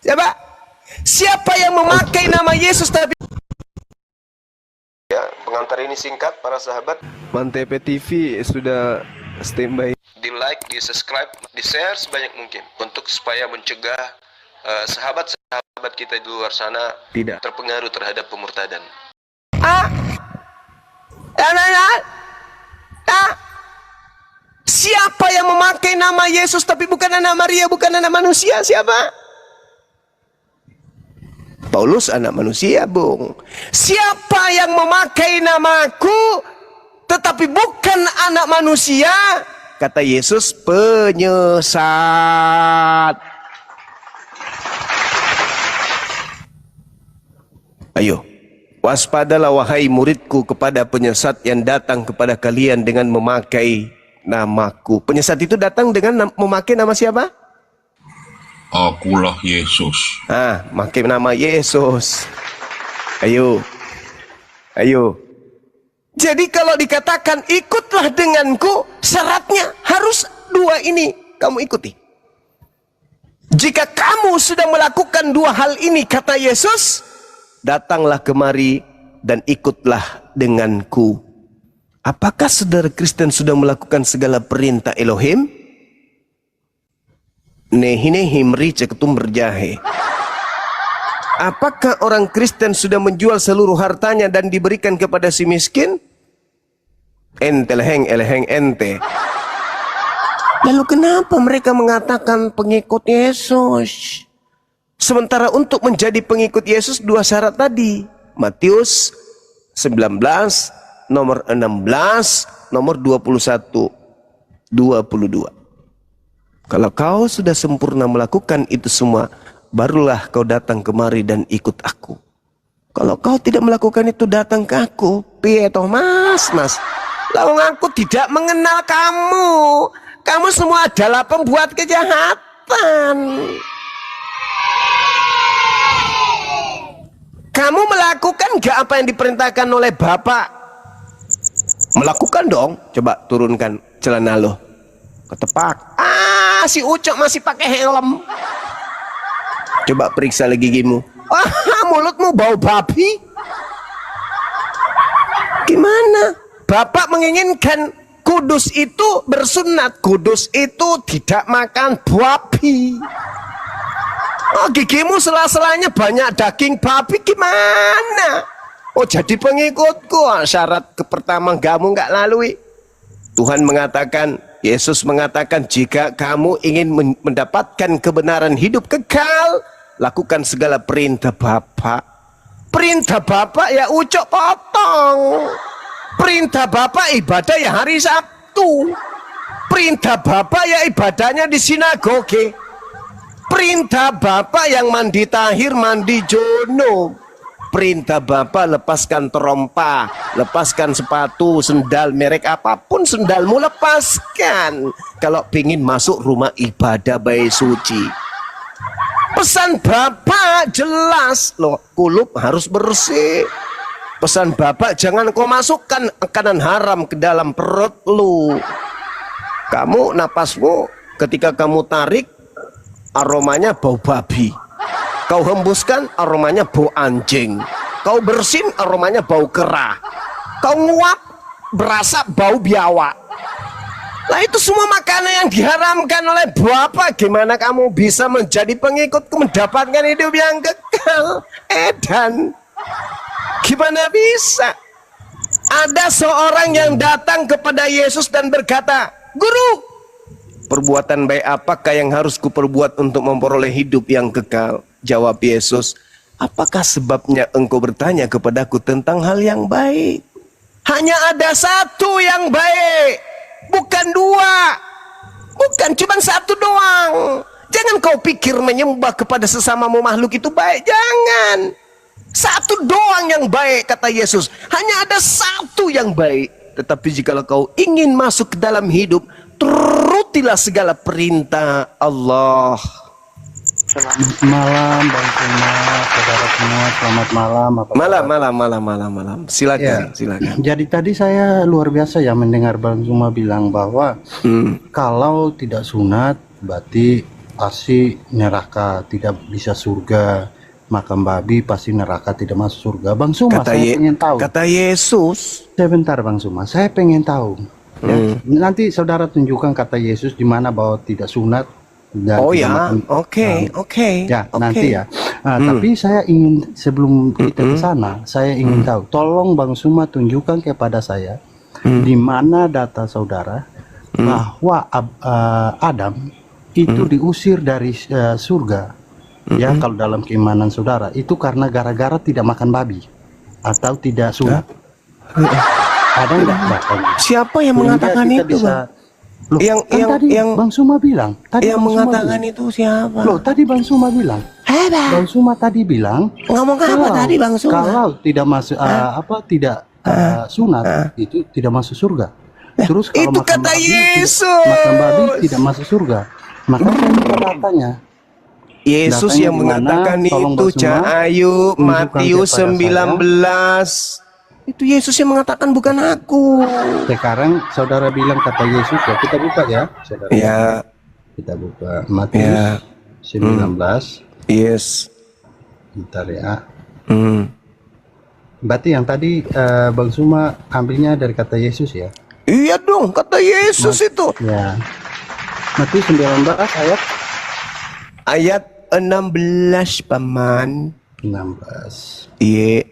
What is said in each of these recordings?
Siapa? Siapa yang memakai nama Yesus tapi Ya, pengantar ini singkat para sahabat. Mantep TV sudah standby. Di like, di subscribe, di share sebanyak mungkin untuk supaya mencegah sahabat-sahabat kita di luar sana Tidak terpengaruh terhadap pemurtadan. Siapa yang memakai nama Yesus tapi bukan anak Maria, bukan anak manusia? Siapa? Paulus anak manusia, Bung. Siapa yang memakai namaku tetapi bukan anak manusia? Kata Yesus, penyesat. Ayo, waspadalah wahai muridku kepada penyesat yang datang kepada kalian dengan memakai namaku. Penyesat itu datang dengan memakai nama siapa? Akulah Yesus. Memakai nama Yesus. Ayo. Jadi kalau dikatakan ikutlah denganku, syaratnya harus dua ini kamu ikuti. Jika kamu sudah melakukan dua hal ini, kata Yesus, datanglah kemari dan ikutlah denganku. Apakah saudara Kristen sudah melakukan segala perintah Elohim? Nehine himri ceketum berjahe. Apakah orang Kristen sudah menjual seluruh hartanya dan diberikan kepada si miskin? Ente leheng ente. Lalu kenapa mereka mengatakan pengikut Yesus? Sementara untuk menjadi pengikut Yesus dua syarat tadi. Matius 19 nomor 16 nomor 21 22. Kalau kau sudah sempurna melakukan itu semua, barulah kau datang kemari dan ikut aku. Kalau kau tidak melakukan itu, datang ke aku. Piye toh mas? Lalu aku tidak mengenal kamu. Kamu semua adalah pembuat kejahatan. Kamu melakukan gak apa yang diperintahkan oleh Bapak? Melakukan dong. Coba turunkan celana lo. Ketepak. Si Ucok masih pakai helm. Coba periksa lagi gigimu. Mulutmu bau babi. Gimana? Bapak menginginkan kudus itu bersunat. Kudus itu tidak makan babi. Gigimu sela-selanya banyak daging babi. Gimana? Jadi pengikutku. Syarat pertama kamu nggak lalui. Tuhan mengatakan, Yesus mengatakan, jika kamu ingin mendapatkan kebenaran hidup kekal, lakukan segala perintah Bapak. Perintah Bapak ya Ucok potong. Perintah Bapak ibadah ya hari Sabtu. Perintah Bapak ya ibadahnya di sinagoge. Perintah Bapak yang mandi tahir, mandi junub. Perintah Bapak lepaskan terompa, lepaskan sepatu, sendal merek apapun sendalmu lepaskan. Kalau ingin masuk rumah ibadah baik suci. Pesan Bapak jelas loh, kulub harus bersih. Pesan Bapak jangan kau masukkan makanan haram ke dalam perut lu. Kamu napasmu ketika kamu tarik aromanya bau babi. Kau hembuskan aromanya bau anjing. Kau bersin aromanya bau kera. Kau nguap berasa bau biawak. Nah itu semua makanan yang diharamkan oleh Bapak. Gimana kamu bisa menjadi pengikut mendapatkan hidup yang kekal? Edan. Gimana bisa? Ada seorang yang datang kepada Yesus dan berkata, Guru, perbuatan baik apakah yang harus kuperbuat untuk memperoleh hidup yang kekal? Jawab Yesus, apakah sebabnya engkau bertanya kepadaku tentang hal yang baik? Hanya ada satu yang baik, bukan dua, bukan cuma satu doang. Jangan kau pikir menyembah kepada sesamamu makhluk itu baik, jangan. Satu doang yang baik, kata Yesus. Hanya ada satu yang baik. Tetapi jika kau ingin masuk ke dalam hidup, turutilah segala perintah Allah. Selamat malam Bang Cuma, saudara semua, selamat malam. Malam. Silakan, silakan. Jadi tadi saya luar biasa ya mendengar Bang Cuma bilang bahwa kalau tidak sunat berarti pasti neraka, tidak bisa surga. Makan babi pasti neraka, tidak masuk surga. Bang Suma, Kata, saya pengen tahu. kata Yesus. Sebentar Bang Suma, saya pengen tahu. Ya. Nanti saudara tunjukkan kata Yesus di mana bahwa tidak sunat. Dan Oh tidak ya, makan. oke. Ya, Oke. nanti ya. Tapi saya ingin, sebelum kita ke sana, saya ingin tahu. Tolong Bang Suma tunjukkan kepada saya di mana data saudara bahwa Adam itu diusir dari surga. Ya, kalau dalam keimanan saudara itu karena gara-gara tidak makan babi atau tidak sunat. Ada nggak datanya? Siapa yang Sehingga mengatakan kita itu, bisa, Bang? Loh, Yang- kan yang- tadi yang- Bang Suma bilang, tadi Yang Bang Suma mengatakan bilang. itu siapa? Loh, tadi Bang Suma bilang. Bang. Bang Suma tadi bilang Ngomong apa tadi, Bang Suma? kalau tidak masuk tidak sunat itu tidak masuk surga. Terus kalau itu makan kata babi, Yesus. makan babi tidak masuk surga. Maka saya minta datanya. Yesus Datanya yang di mana? mengatakan Tolong itu, Bang Suma, Cahayu, tunjukkan Matius kepada 19. Itu Yesus yang mengatakan, bukan aku. Sekarang saudara bilang kata Yesus ya, kita buka ya, saudara. Ya, Kita buka Matius Ya. 19. yes. Bentar ya. Hmm. Berarti yang tadi Bang Suma ambilnya dari kata Yesus ya? Iya dong, kata Yesus itu. Ya. Matius 19 Ayat 16, Paman. 16. Iya.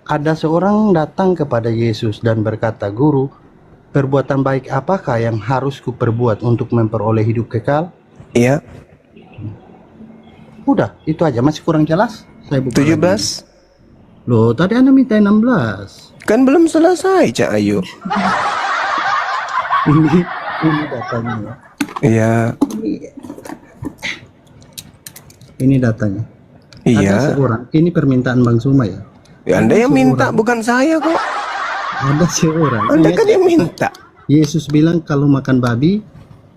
Ada seorang datang kepada Yesus dan berkata, "Guru, perbuatan baik apakah yang harus kuperbuat untuk memperoleh hidup kekal?" Iya. Udah, itu aja. Masih kurang jelas? Saya buka 17. lagi. Loh, tadi Anda minta 16. Kan belum selesai, Cahayu. Ini datanya ya. Iya. Ini datanya. Ada Iya. seorang, ini permintaan Bang Suma ya. Ya, Anda yang minta, bukan saya kok. Ada seorang. Anda Ingat kan yang minta. Yesus bilang kalau makan babi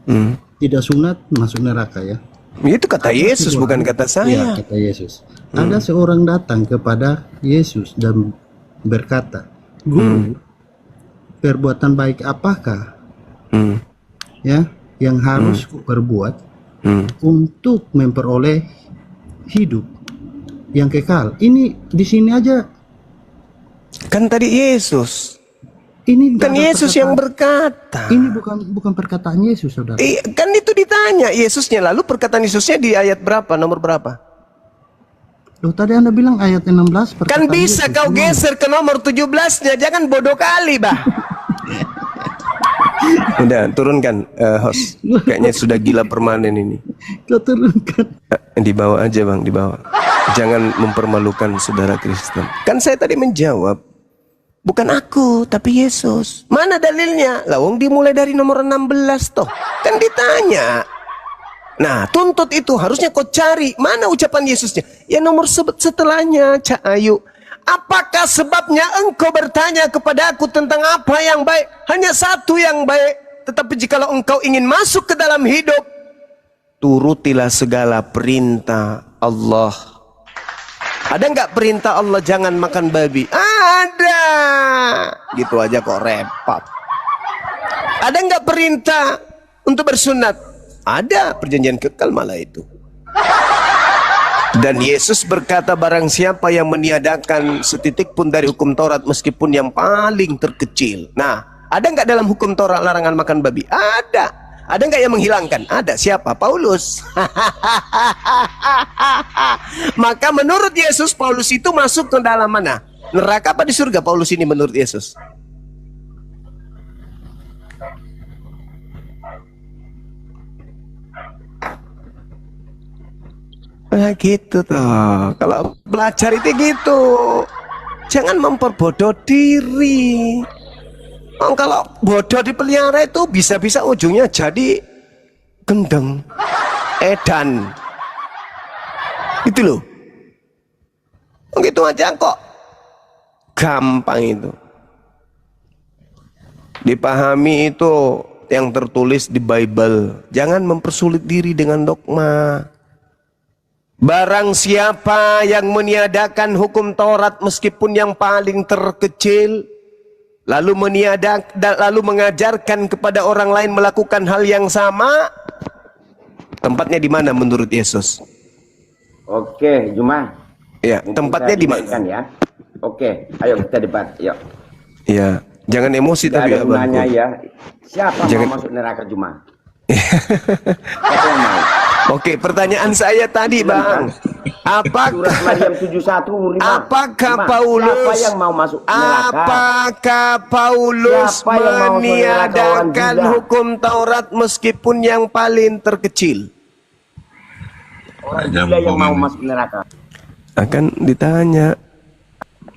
Hmm. tidak sunat masuk neraka ya. Itu kata Yesus, bukan kata Iya, saya. kata Yesus. Ada seorang datang kepada Yesus dan berkata, "Guru, perbuatan baik apakah Hmm. ya yang harus kuperbuat Hmm. untuk memperoleh hidup yang kekal?" Ini di sini aja. Kan tadi Yesus. Ini Kan nggak ada Yesus yang perkataan. berkata. Ini bukan perkataan Yesus, saudara. Kan itu ditanya Yesusnya. Lalu perkataan Yesusnya di ayat berapa? Nomor berapa? Loh, tadi Anda bilang ayat 16 Kan perkataan bisa Yesus. kau Gimana? geser ke nomor 17-nya. Jangan bodoh kali, bah. Udah, turunkan host. Kayaknya sudah gila permanen ini. Kau turunkan. Dibawa aja, Bang, dibawa. Jangan mempermalukan saudara Kristen. Kan saya tadi menjawab, bukan aku, tapi Yesus. Mana dalilnya? Lawang dimulai dari nomor 16 toh. Kan ditanya. Nah, tuntut itu harusnya kau cari. Mana ucapan Yesusnya? Ya nomor setelahnya, Cahayu. Apakah sebabnya engkau bertanya kepada aku tentang apa yang baik? Hanya satu yang baik. Tetapi jikalau engkau ingin masuk ke dalam hidup, turutilah segala perintah Allah. Ada nggak perintah Allah jangan makan babi? Ada. Gitu aja kok repot. Ada nggak perintah untuk bersunat? Ada, perjanjian kekal malah itu. Dan Yesus berkata, barang siapa yang meniadakan setitik pun dari hukum Taurat meskipun yang paling terkecil. Nah, ada nggak dalam hukum Taurat larangan makan babi? Ada. Ada nggak yang menghilangkan? Ada. Siapa? Paulus. Maka menurut Yesus, Paulus itu masuk ke dalam mana? Neraka apa di surga Paulus ini menurut Yesus? Nah gitu tuh. Kalau belajar itu gitu. Jangan memperbodoh diri. Oh, kalau bodoh dipelihara itu bisa-bisa ujungnya jadi gendeng, edan. Gitu loh. Gitu aja kok. Gampang itu. Dipahami itu yang tertulis di Bible. Jangan mempersulit diri dengan dogma. Barang siapa yang meniadakan hukum Taurat meskipun yang paling terkecil, lalu mengajarkan kepada orang lain melakukan hal yang sama, Tempatnya di mana menurut Yesus? Oke, Juma. Ya, Mungkin tempatnya saya di mana? ingatkan ya. Oke, ayo kita debat. Yuk. Ya, jangan emosi Tidak tapi ada ya, gunanya Bang. ya. Siapa Jangan- mau masuk neraka, Juma? Siapa yang mau? Oke, pertanyaan saya tadi, Bang. Surat Apakah Maryam 71 5. apakah Juma, Paulus siapa yang mau masuk neraka? apakah Paulus Siapa yang mau masuk neraka? Orang meniadakan gila. hukum Taurat meskipun yang paling terkecil? Orang gila yang mau masuk neraka. Akan ditanya.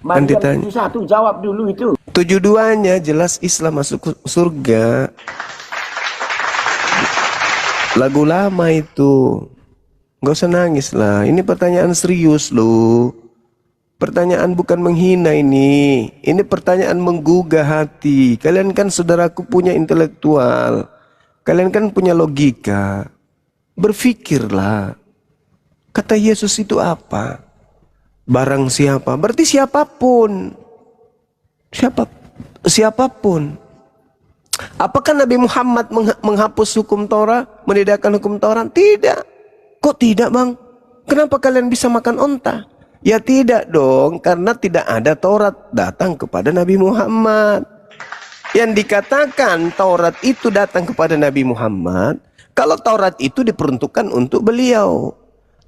Maryam ditanya. 71 jawab dulu itu. 72-nya jelas Islam masuk surga. Lagu lama itu. Gak usah nangis lah. Ini pertanyaan serius loh. Pertanyaan bukan menghina ini. Ini pertanyaan menggugah hati. Kalian kan saudaraku punya intelektual. Kalian kan punya logika. Berpikirlah. Kata Yesus itu apa? Barang siapa? Berarti siapapun. Siapapun. Apakah Nabi Muhammad menghapus hukum Torah? Meniadakan hukum Torah? Tidak. Kok tidak, Bang? Kenapa kalian bisa makan onta? Ya tidak dong, karena tidak ada Taurat datang kepada Nabi Muhammad. Yang dikatakan Taurat itu datang kepada Nabi Muhammad, kalau Taurat itu diperuntukkan untuk beliau.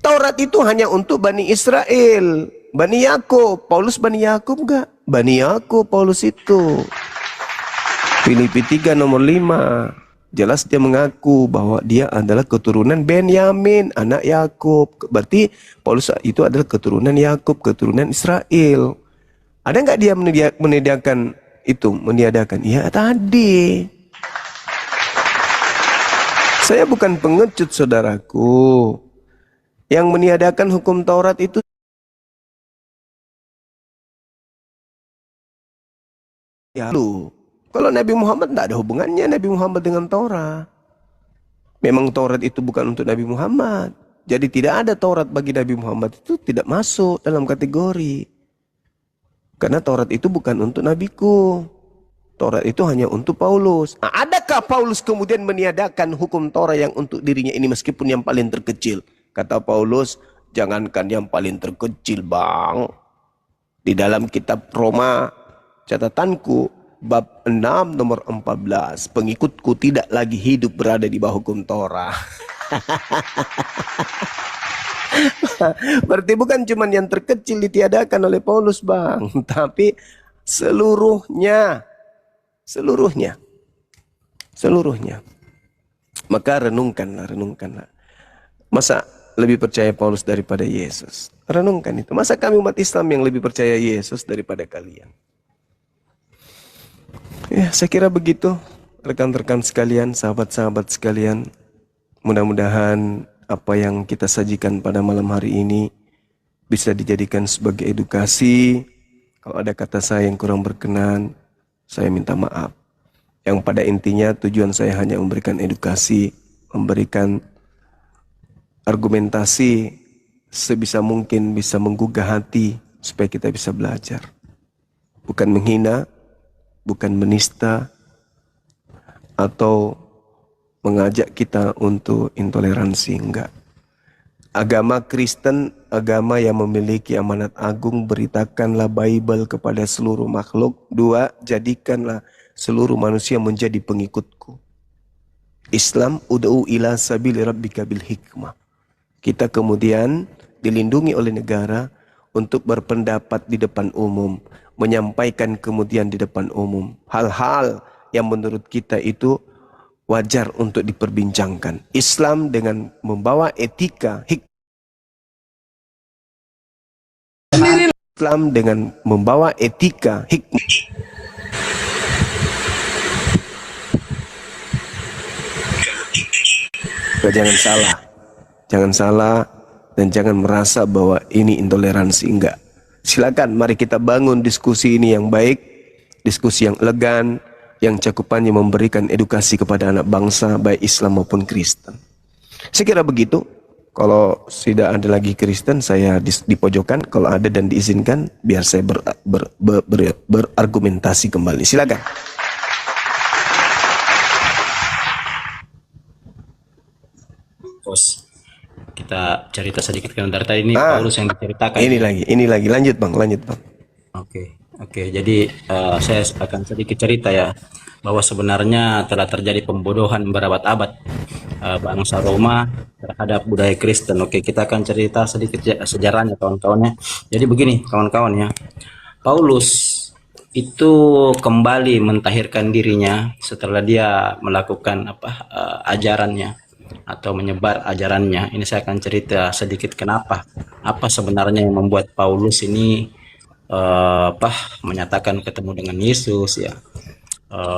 Taurat itu hanya untuk Bani Israel, Bani Yakub. Paulus Bani Yakub enggak? Bani Yakub Paulus itu. Filipi 3 nomor 5. Jelas dia mengaku bahwa dia adalah keturunan Benyamin, anak Yakub. Berarti Paulus itu adalah keturunan Yakub, keturunan Israel. Ada enggak dia meniadakan itu? Meniadakan? Ya tadi. Saya bukan pengecut, saudaraku. Yang meniadakan hukum Taurat itu ya lu. Kalau Nabi Muhammad tidak ada hubungannya Nabi Muhammad dengan Taurat. Memang Taurat itu bukan untuk Nabi Muhammad. Jadi tidak ada Taurat bagi Nabi Muhammad, itu tidak masuk dalam kategori. Karena Taurat itu bukan untuk nabiku. Taurat itu hanya untuk Paulus. Nah, adakah Paulus kemudian meniadakan hukum Taurat yang untuk dirinya ini meskipun yang paling terkecil? Kata Paulus, jangankan yang paling terkecil, Bang. Di dalam kitab Roma, catatanku, bab 6 nomor 14, pengikutku tidak lagi hidup berada di bawah hukum Torah. Berarti bukan cuma yang terkecil ditiadakan oleh Paulus, Bang, tapi seluruhnya. Maka renungkanlah. Masa lebih percaya Paulus daripada Yesus? Renungkan itu. Masa kami umat Islam yang lebih percaya Yesus daripada kalian? Ya, saya kira begitu, rekan-rekan sekalian, sahabat-sahabat sekalian. Mudah-mudahan apa yang kita sajikan pada malam hari ini bisa dijadikan sebagai edukasi. Kalau ada kata saya yang kurang berkenan, saya minta maaf. Yang pada intinya tujuan saya hanya memberikan edukasi, memberikan argumentasi sebisa mungkin bisa menggugah hati supaya kita bisa belajar. Bukan menghina, bukan menista, atau mengajak kita untuk intoleransi, enggak. Agama Kristen, agama yang memiliki amanat agung, beritakanlah Bible kepada seluruh makhluk. 2, jadikanlah seluruh manusia menjadi pengikutku. Islam, ud'u ila sabili rabbika bil hikmah. Kita kemudian dilindungi oleh negara untuk berpendapat di depan umum, menyampaikan kemudian di depan umum hal-hal yang menurut kita itu wajar untuk diperbincangkan. Islam dengan membawa etika Islam dengan membawa etika hikmah. Jangan salah dan jangan merasa bahwa ini intoleransi, enggak. Silakan, mari kita bangun diskusi ini yang baik, diskusi yang elegan, yang cakupannya memberikan edukasi kepada anak bangsa, baik Islam maupun Kristen. Saya kira begitu. Kalau tidak ada lagi Kristen, saya di pojokan. Kalau ada dan diizinkan, biar saya berargumentasi kembali. Silakan. Markus. Kita cerita sedikit kan dari tadi ini Paulus yang diceritakan. Ini lagi. Lanjut bang. Oke. Jadi saya akan sedikit cerita ya, bahwa sebenarnya telah terjadi pembodohan berabad-abad bangsa Roma terhadap budaya Kristen. Oke, kita akan cerita sedikit sejarahnya kawan-kawannya. Jadi begini kawan-kawan ya, Paulus itu kembali mentahirkan dirinya setelah dia melakukan ajarannya atau menyebar ajarannya. Ini saya akan cerita sedikit kenapa, apa sebenarnya yang membuat Paulus ini menyatakan ketemu dengan Yesus ya,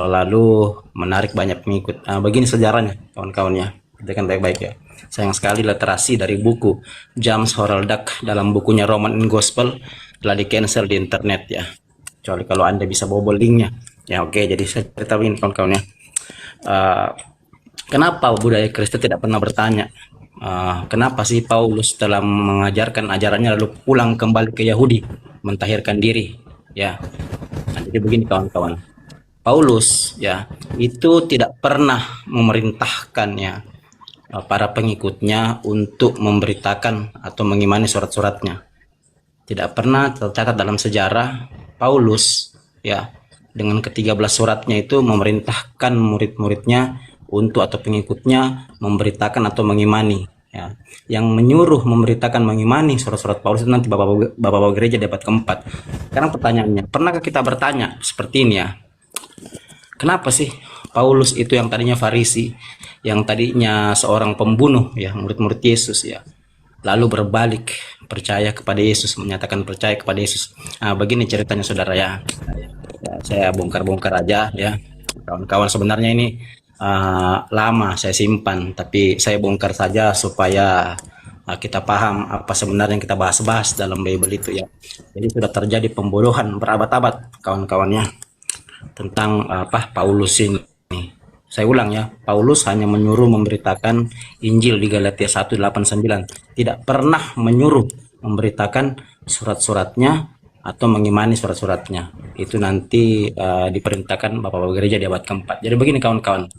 lalu menarik banyak pengikut. Begini sejarahnya kawan-kawan ya, kita kan baik-baik ya. Sayang sekali literasi dari buku James Harold Duck dalam bukunya Roman and Gospel telah di cancel di internet ya, kecuali kalau Anda bisa bobol linknya ya. Oke, jadi saya cerita begini kawan-kawan ya, kenapa budaya Kristen tidak pernah bertanya kenapa sih Paulus telah mengajarkan ajarannya lalu pulang kembali ke Yahudi mentahirkan diri ya. Nah, jadi begini kawan-kawan, Paulus ya itu tidak pernah memerintahkan ya para pengikutnya untuk memberitakan atau mengimani surat-suratnya. Tidak pernah tercatat dalam sejarah Paulus ya dengan ke-13 suratnya itu memerintahkan murid-muridnya untuk atau pengikutnya memberitakan atau mengimani ya. Yang menyuruh memberitakan mengimani surat-surat Paulus itu nanti bapak-bapak gereja di abad keempat. Sekarang pertanyaannya, pernahkah kita bertanya seperti ini ya, kenapa sih Paulus itu yang tadinya Farisi, yang tadinya seorang pembunuh ya, murid-murid Yesus ya, lalu berbalik percaya kepada Yesus, menyatakan percaya kepada Yesus. Nah, begini ceritanya saudara ya. Saya bongkar-bongkar aja ya. Kawan-kawan, sebenarnya ini lama saya simpan, tapi saya bongkar saja supaya kita paham apa sebenarnya yang kita bahas-bahas dalam Bible itu ya. Jadi sudah terjadi pembodohan berabad-abad kawan-kawannya tentang Paulus ini. Saya ulang ya, Paulus hanya menyuruh memberitakan Injil di Galatia 1:8-9, tidak pernah menyuruh memberitakan surat-suratnya atau mengimani surat-suratnya. Itu nanti diperintahkan Bapak-bapak gereja di abad keempat. Jadi begini kawan-kawan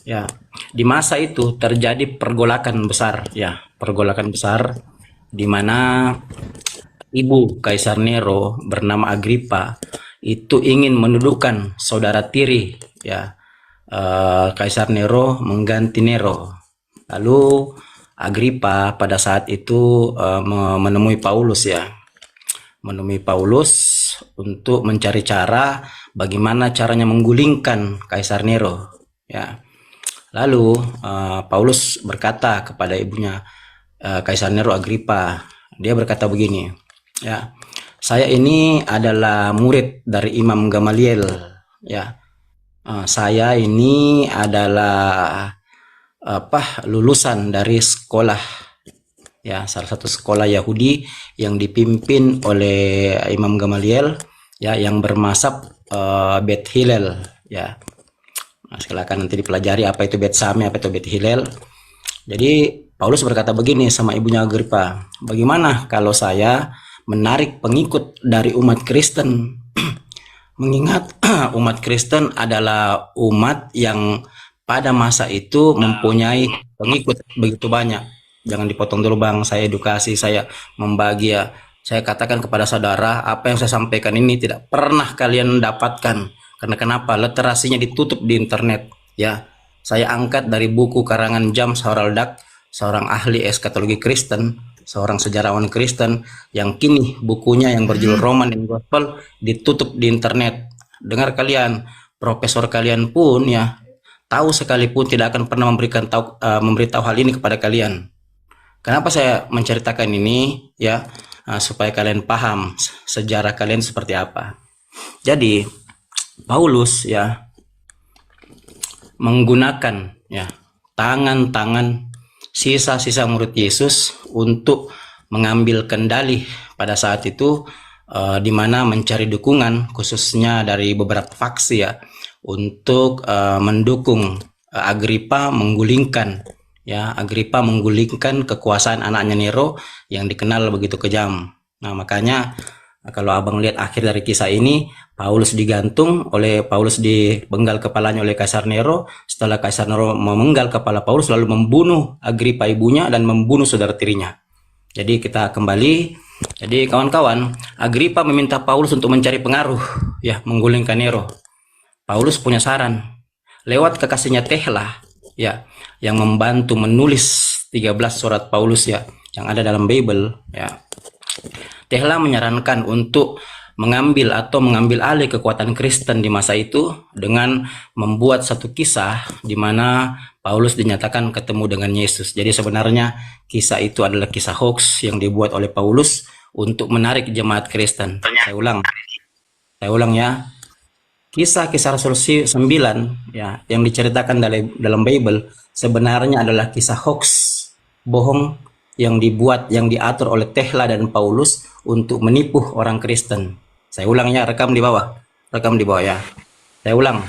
ya, di masa itu terjadi pergolakan besar ya, pergolakan besar di mana ibu Kaisar Nero bernama Agripa itu ingin mendudukan saudara tiri ya, Kaisar Nero mengganti Nero. Lalu Agripa pada saat itu menemui Paulus ya, menemui Paulus untuk mencari cara bagaimana caranya menggulingkan Kaisar Nero ya. Lalu Paulus berkata kepada ibunya Kaisar Nero, Agripa, dia berkata begini ya, saya ini adalah murid dari Imam Gamaliel ya. Saya ini adalah lulusan dari sekolah ya, salah satu sekolah Yahudi yang dipimpin oleh Imam Gamaliel ya, yang bermazhab Bet Hillel ya. Nah, silakan nanti dipelajari apa itu Bet Sami, apa itu Bet Hillel. Jadi Paulus berkata begini sama ibunya Agripa, bagaimana kalau saya menarik pengikut dari umat Kristen? Mengingat umat Kristen adalah umat yang pada masa itu mempunyai pengikut begitu banyak. Jangan dipotong dulu bang, saya edukasi, saya membagi ya. Saya katakan kepada saudara, apa yang saya sampaikan ini tidak pernah kalian dapatkan. Karena kenapa? Literasinya ditutup di internet ya. Saya angkat dari buku karangan James Harold Duck, seorang ahli eskatologi Kristen, seorang sejarawan Kristen yang kini bukunya yang berjudul Roman and Gospel ditutup di internet. Dengar kalian, profesor kalian pun ya tahu sekalipun tidak akan pernah memberitahu hal ini kepada kalian. Kenapa saya menceritakan ini ya, supaya kalian paham sejarah kalian seperti apa. Jadi Paulus ya menggunakan ya tangan-tangan sisa-sisa murid Yesus untuk mengambil kendali pada saat itu, di mana mencari dukungan khususnya dari beberapa faksi ya untuk mendukung Agripa menggulingkan ya, Agripa menggulingkan kekuasaan anaknya Nero yang dikenal begitu kejam. Nah, makanya Kalau abang lihat akhir dari kisah ini, Paulus digantung Paulus dipenggal kepalanya oleh Kaisar Nero. Setelah Kaisar Nero memenggal kepala Paulus, lalu membunuh Agripa ibunya dan membunuh saudara tirinya. Jadi kita kembali. Jadi kawan-kawan, Agripa meminta Paulus untuk mencari pengaruh, ya, menggulingkan Nero. Paulus punya saran lewat kekasihnya Tehla, ya, yang membantu menulis 13 surat Paulus, ya, yang ada dalam Bible, ya. Tehla menyarankan untuk mengambil alih kekuatan Kristen di masa itu dengan membuat satu kisah di mana Paulus dinyatakan ketemu dengan Yesus. Jadi sebenarnya kisah itu adalah kisah hoax yang dibuat oleh Paulus untuk menarik jemaat Kristen. Saya ulang ya. Kisah-kisah Rasul 9, ya, yang diceritakan dalam Bible sebenarnya adalah kisah hoax, bohong, yang diatur oleh Tehla dan Paulus untuk menipu orang Kristen. Saya ulang ya, rekam di bawah ya. Saya ulang.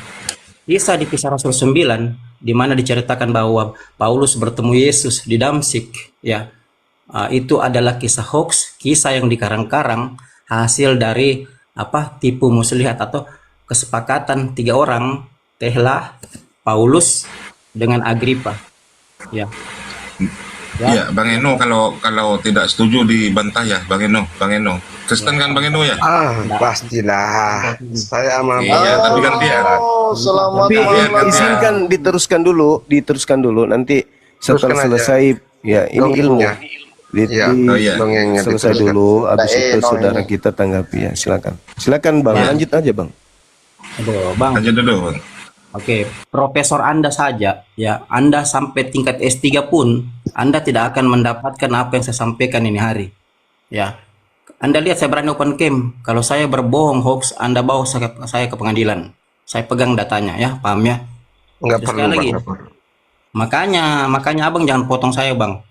Kisah Rasul 9 di mana diceritakan bahwa Paulus bertemu Yesus di Damsik, ya. Itu adalah kisah hoax, kisah yang dikarang-karang hasil dari tipu muslihat atau kesepakatan 3 orang, Tehla, Paulus dengan Agripa, ya. Ya, Bang Eno, kalau tidak setuju dibantah ya, Bang Eno. Kristen kan Bang Eno ya? Pastilah. Saya aman. Iya, tapi kan dia. Selamat Tapi malam. izinkan diteruskan dulu nanti setelah Teruskan aja. selesai, ya, ini ilmu. Dongengnya. Iya, dongengnya Selesai diteruskan. dulu, habis itu Dongeng. saudara kita tanggapi, ya. Silakan Bang, Ya. lanjut aja Bang. Aduh, Bang. Lanjut dulu, Bang. Oke, profesor Anda saja, ya, Anda sampai tingkat S3 pun, Anda tidak akan mendapatkan apa yang saya sampaikan ini hari. Ya, Anda lihat saya berani open cam. Kalau saya berbohong hoax, Anda bawa saya ke pengadilan. Saya pegang datanya, ya, paham ya? Nggak Terus perlu, sekali Bang. lagi. Nggak perlu. Makanya Abang jangan potong saya, Bang.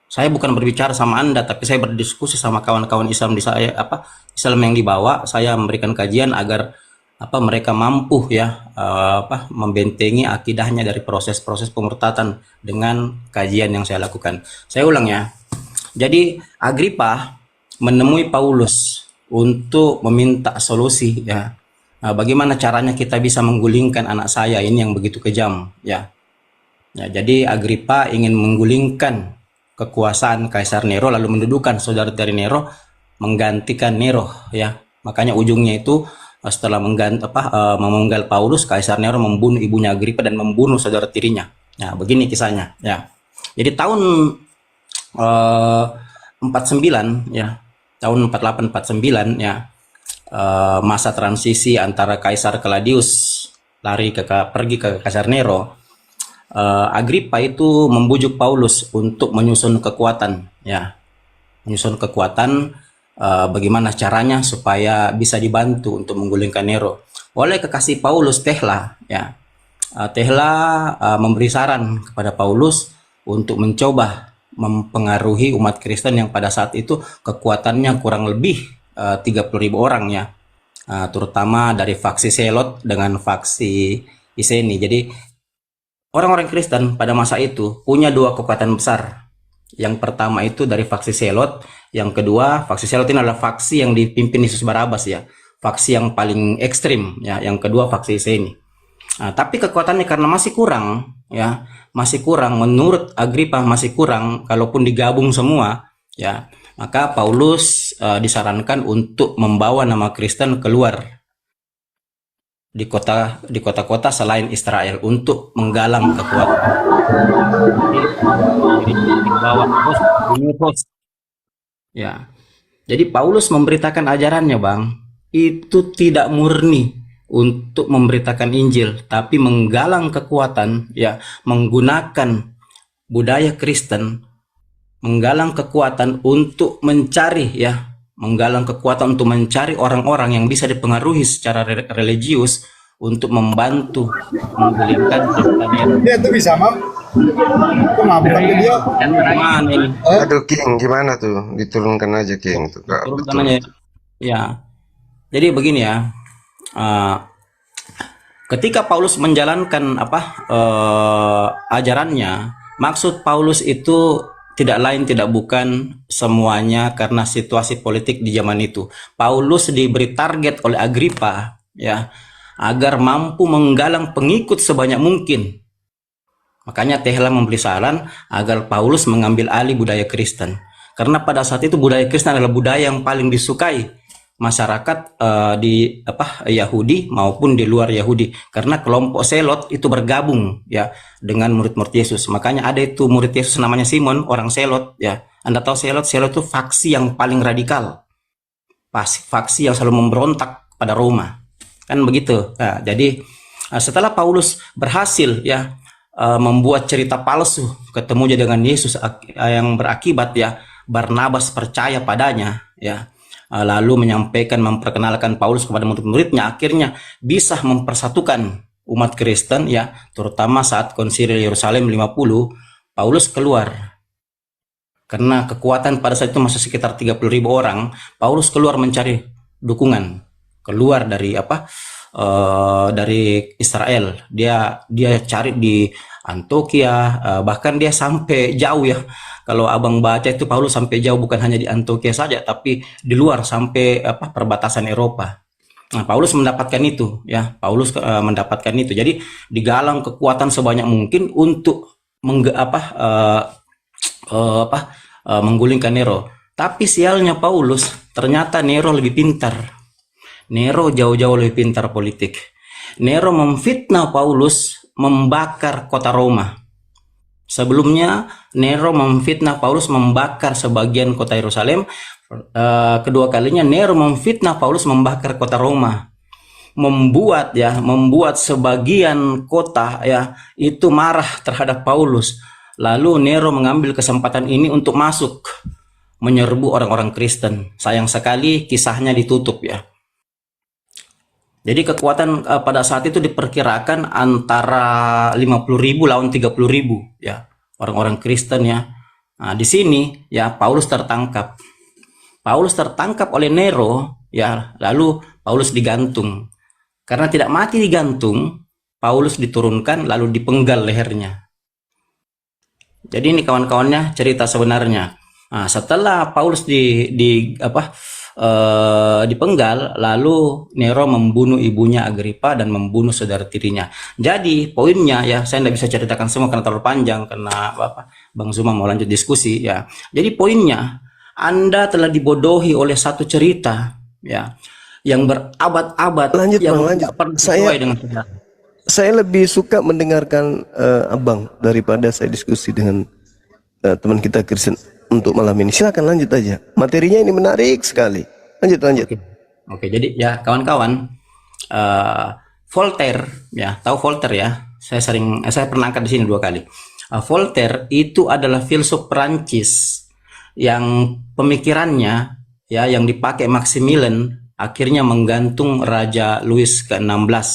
Saya bukan berbicara sama Anda, tapi saya berdiskusi sama kawan-kawan Islam Islam yang dibawa. Saya memberikan kajian agar mereka mampu, ya, membentengi akidahnya dari proses-proses pemurtatan dengan kajian yang saya lakukan. Saya ulang ya. Jadi Agripa menemui Paulus untuk meminta solusi, ya. Bagaimana caranya kita bisa menggulingkan anak saya ini yang begitu kejam, ya. Ya, jadi Agripa ingin menggulingkan kekuasaan Kaisar Nero lalu mendudukan saudara dari Nero menggantikan Nero, ya. Makanya ujungnya itu setelah memenggal Paulus, Kaisar Nero membunuh ibunya Agripa dan membunuh saudara tirinya. Nah, begini kisahnya, ya. Jadi tahun 49, ya, tahun 48-49, ya, masa transisi antara Kaisar Claudius pergi ke Kaisar Nero. Agripa itu membujuk Paulus untuk menyusun kekuatan, ya, bagaimana caranya supaya bisa dibantu untuk menggulingkan Nero. Oleh kekasih Paulus, Tehla, ya. Tehla memberi saran kepada Paulus untuk mencoba mempengaruhi umat Kristen yang pada saat itu kekuatannya kurang lebih 30.000 orang, ya. Terutama dari faksi Selot dengan faksi Iseni. Jadi orang-orang Kristen pada masa itu punya 2 kekuatan besar. Yang pertama itu dari faksi Selot, yang kedua faksi Selot ini adalah faksi yang dipimpin Yesus Barabas, ya, faksi yang paling ekstrim, ya. Yang kedua faksi Iseni. Tapi kekuatannya karena masih kurang, ya, menurut Agripa masih kurang. Kalaupun digabung semua, ya, maka Paulus disarankan untuk membawa nama Kristen keluar di kota-kota selain Israel untuk menggalang kekuatan. Ya. Jadi Paulus memberitakan ajarannya, Bang, itu tidak murni untuk memberitakan Injil, tapi menggalang kekuatan, ya, menggunakan budaya Kristen, menggalang kekuatan untuk mencari, ya, mencari orang-orang yang bisa dipengaruhi secara religius untuk membantu menggulingkan Kristen. Dia tuh bisa, Mam. Kok mabuk aja dia? Dan mana ini? Aduh, King, gimana tuh? Diturunkan aja, King. Tuh, Kak. Turunkan Betul. aja. Ya. Jadi begini, ya. Ketika Paulus menjalankan ajarannya, maksud Paulus itu tidak lain tidak bukan semuanya karena situasi politik di zaman itu. Paulus diberi target oleh Agripa ya agar mampu menggalang pengikut sebanyak mungkin. Makanya Tehla memberi saran agar Paulus mengambil alih budaya Kristen. Karena pada saat itu budaya Kristen adalah budaya yang paling disukai masyarakat di Yahudi maupun di luar Yahudi, karena kelompok Selot itu bergabung ya dengan murid-murid Yesus. Makanya ada itu murid Yesus namanya Simon, orang Selot ya. Anda tahu Selot itu faksi yang paling radikal, faksi yang selalu memberontak pada Roma, kan begitu. Nah, jadi setelah Paulus berhasil ya membuat cerita palsu ketemunya dengan Yesus yang berakibat ya Barnabas percaya padanya ya, lalu menyampaikan memperkenalkan Paulus kepada murid-muridnya, akhirnya bisa mempersatukan umat Kristen ya, terutama saat konsili Yerusalem 50. Paulus keluar karena kekuatan pada saat itu masih sekitar 30.000 orang. Paulus keluar mencari dukungan, keluar dari dari Israel. Dia cari di Antioquia, bahkan dia sampai jauh ya. Kalau abang baca itu Paulus sampai jauh, bukan hanya di Antioquia saja, tapi di luar sampai perbatasan Eropa. Nah, Paulus mendapatkan itu ya. Paulus mendapatkan itu. Jadi digalang kekuatan sebanyak mungkin untuk menggulingkan Nero. Tapi sialnya Paulus, ternyata Nero lebih pintar. Nero jauh-jauh lebih pintar politik. Nero memfitnah Paulus membakar kota Roma. Sebelumnya Nero memfitnah Paulus membakar sebagian kota Yerusalem. Kedua kalinya Nero memfitnah Paulus membakar kota Roma. Membuat sebagian kota ya itu marah terhadap Paulus. Lalu Nero mengambil kesempatan ini untuk masuk menyerbu orang-orang Kristen. Sayang sekali kisahnya ditutup ya. Jadi kekuatan pada saat itu diperkirakan antara 50.000 lawan 30.000 ya orang-orang Kristen ya. Nah, di sini ya Paulus tertangkap. Paulus tertangkap oleh Nero ya, lalu Paulus digantung. Karena tidak mati digantung, Paulus diturunkan lalu dipenggal lehernya. Jadi ini kawan-kawannya cerita sebenarnya. Nah, setelah Paulus dipenggal, lalu Nero membunuh ibunya Agripa dan membunuh saudara tirinya. Jadi poinnya ya, saya tidak bisa ceritakan semua karena terlalu panjang, karena Bang Zuma mau lanjut diskusi ya. Jadi poinnya, Anda telah dibodohi oleh satu cerita ya yang berabad-abad, yang lanjut. sesuai dengan sejarah. Saya lebih suka mendengarkan abang daripada saya diskusi dengan teman kita Kristen untuk malam ini. Silakan lanjut aja. Materinya ini menarik sekali. Lanjut. Oke, jadi ya kawan-kawan, Voltaire ya, tahu Voltaire ya? Saya pernah angkat di sini 2 kali. Voltaire itu adalah filsuf Perancis yang pemikirannya ya yang dipakai Maximilian akhirnya menggantung Raja Louis ke-16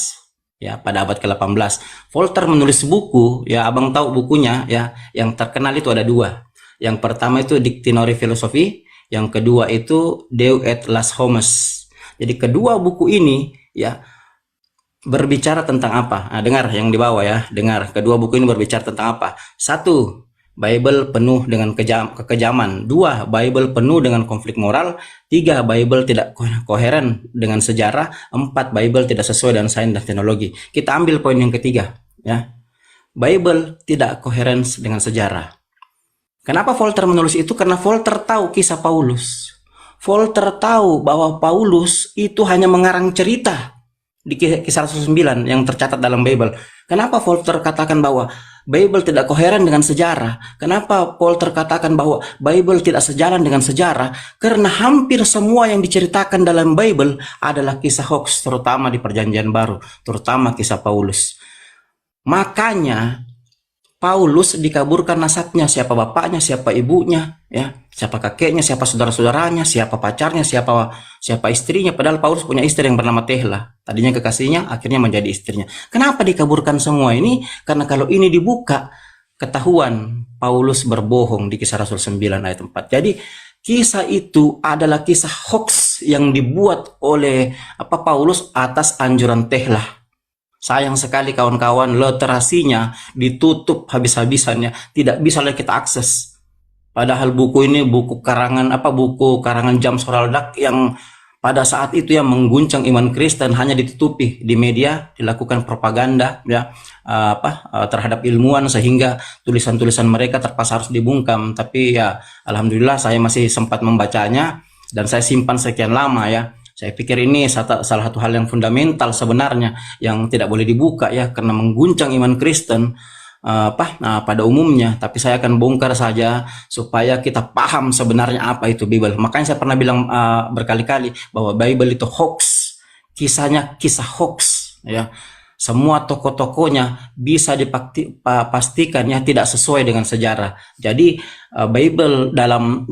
ya pada abad ke-18. Voltaire menulis buku ya, abang tahu bukunya ya, yang terkenal itu ada 2. Yang pertama itu Dictionary Philosophy, yang kedua itu Deus et las Hommes. Jadi kedua buku ini ya berbicara tentang apa? Nah, dengar yang di bawah ya, dengar. Kedua buku ini berbicara tentang apa? 1, Bible penuh dengan kekejaman. 2, Bible penuh dengan konflik moral. 3, Bible tidak koheren dengan sejarah. 4, Bible tidak sesuai dengan sains dan teknologi. Kita ambil poin yang ketiga ya. Bible tidak koheren dengan sejarah. Kenapa Voltaire menulis itu? Karena Voltaire tahu kisah Paulus. Voltaire tahu bahwa Paulus itu hanya mengarang cerita di Kisah Rasul 9 yang tercatat dalam Bible. Kenapa Voltaire katakan bahwa Bible tidak koheren dengan sejarah? Kenapa Voltaire katakan bahwa Bible tidak sejalan dengan sejarah? Karena hampir semua yang diceritakan dalam Bible adalah kisah hoax, terutama di Perjanjian Baru, terutama kisah Paulus. Makanya Paulus dikaburkan nasabnya, siapa bapaknya, siapa ibunya, ya, siapa kakeknya, siapa saudara-saudaranya, siapa pacarnya, siapa istrinya. Padahal Paulus punya istri yang bernama Tehla. Tadinya kekasihnya, akhirnya menjadi istrinya. Kenapa dikaburkan semua ini? Karena kalau ini dibuka, ketahuan Paulus berbohong di Kisah Rasul 9 ayat 4. Jadi kisah itu adalah kisah hoax yang dibuat oleh Paulus atas anjuran Tehla. Sayang sekali kawan-kawan, literasinya ditutup habis-habisannya, tidak bisa lagi kita akses. Padahal buku ini buku karangan James Horaldak yang pada saat itu yang mengguncang iman Kristen, hanya ditutupi di media, dilakukan propaganda ya terhadap ilmuwan, sehingga tulisan-tulisan mereka terpaksa harus dibungkam. Tapi ya alhamdulillah saya masih sempat membacanya dan saya simpan sekian lama ya. Saya pikir ini salah satu hal yang fundamental sebenarnya yang tidak boleh dibuka ya, karena mengguncang iman Kristen pada umumnya. Tapi saya akan bongkar saja supaya kita paham sebenarnya apa itu Bible. Makanya saya pernah bilang berkali-kali bahwa Bible itu hoax, kisahnya kisah hoax ya. Semua tokoh-tokohnya bisa dipastikan ya tidak sesuai dengan sejarah. Jadi Bible dalam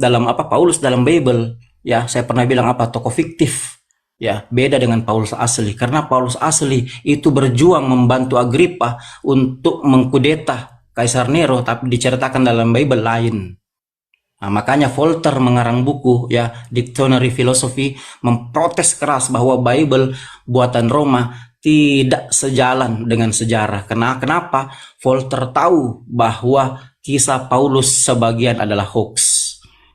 Paulus dalam Bible ya, saya pernah bilang tokoh fiktif ya, beda dengan Paulus asli, karena Paulus asli itu berjuang membantu Agrippa untuk mengkudeta Kaisar Nero, tapi diceritakan dalam Bible lain. Nah, makanya Voltaire mengarang buku ya, Dictionary Philosophy, memprotes keras bahwa Bible buatan Roma tidak sejalan dengan sejarah. Kenapa? Voltaire tahu bahwa kisah Paulus sebagian adalah hoax.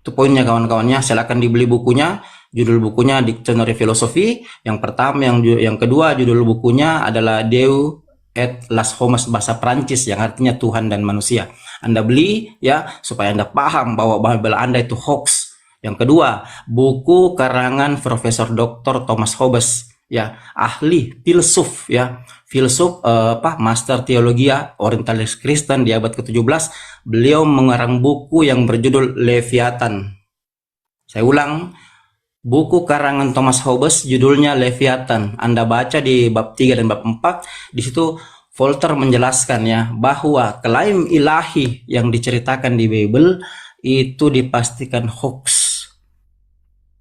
Itu poinnya kawan-kawannya. Silakan dibeli bukunya. Judul bukunya Dictionary Philosophy. Yang pertama, yang kedua judul bukunya adalah Deus et las hommes, bahasa Prancis yang artinya Tuhan dan manusia. Anda beli ya supaya Anda paham bahwa Bible Anda itu hoax. Yang kedua, buku karangan Profesor Dr. Thomas Hobbes ya, ahli filsuf ya, Master Theologia Orientalis Kristen di abad ke-17. Beliau mengarang buku yang berjudul Leviathan. Saya ulang, buku karangan Thomas Hobbes judulnya Leviathan. Anda baca di bab 3 dan bab 4. Di situ Voltaire menjelaskan ya bahwa klaim ilahi yang diceritakan di Bible itu dipastikan hoax,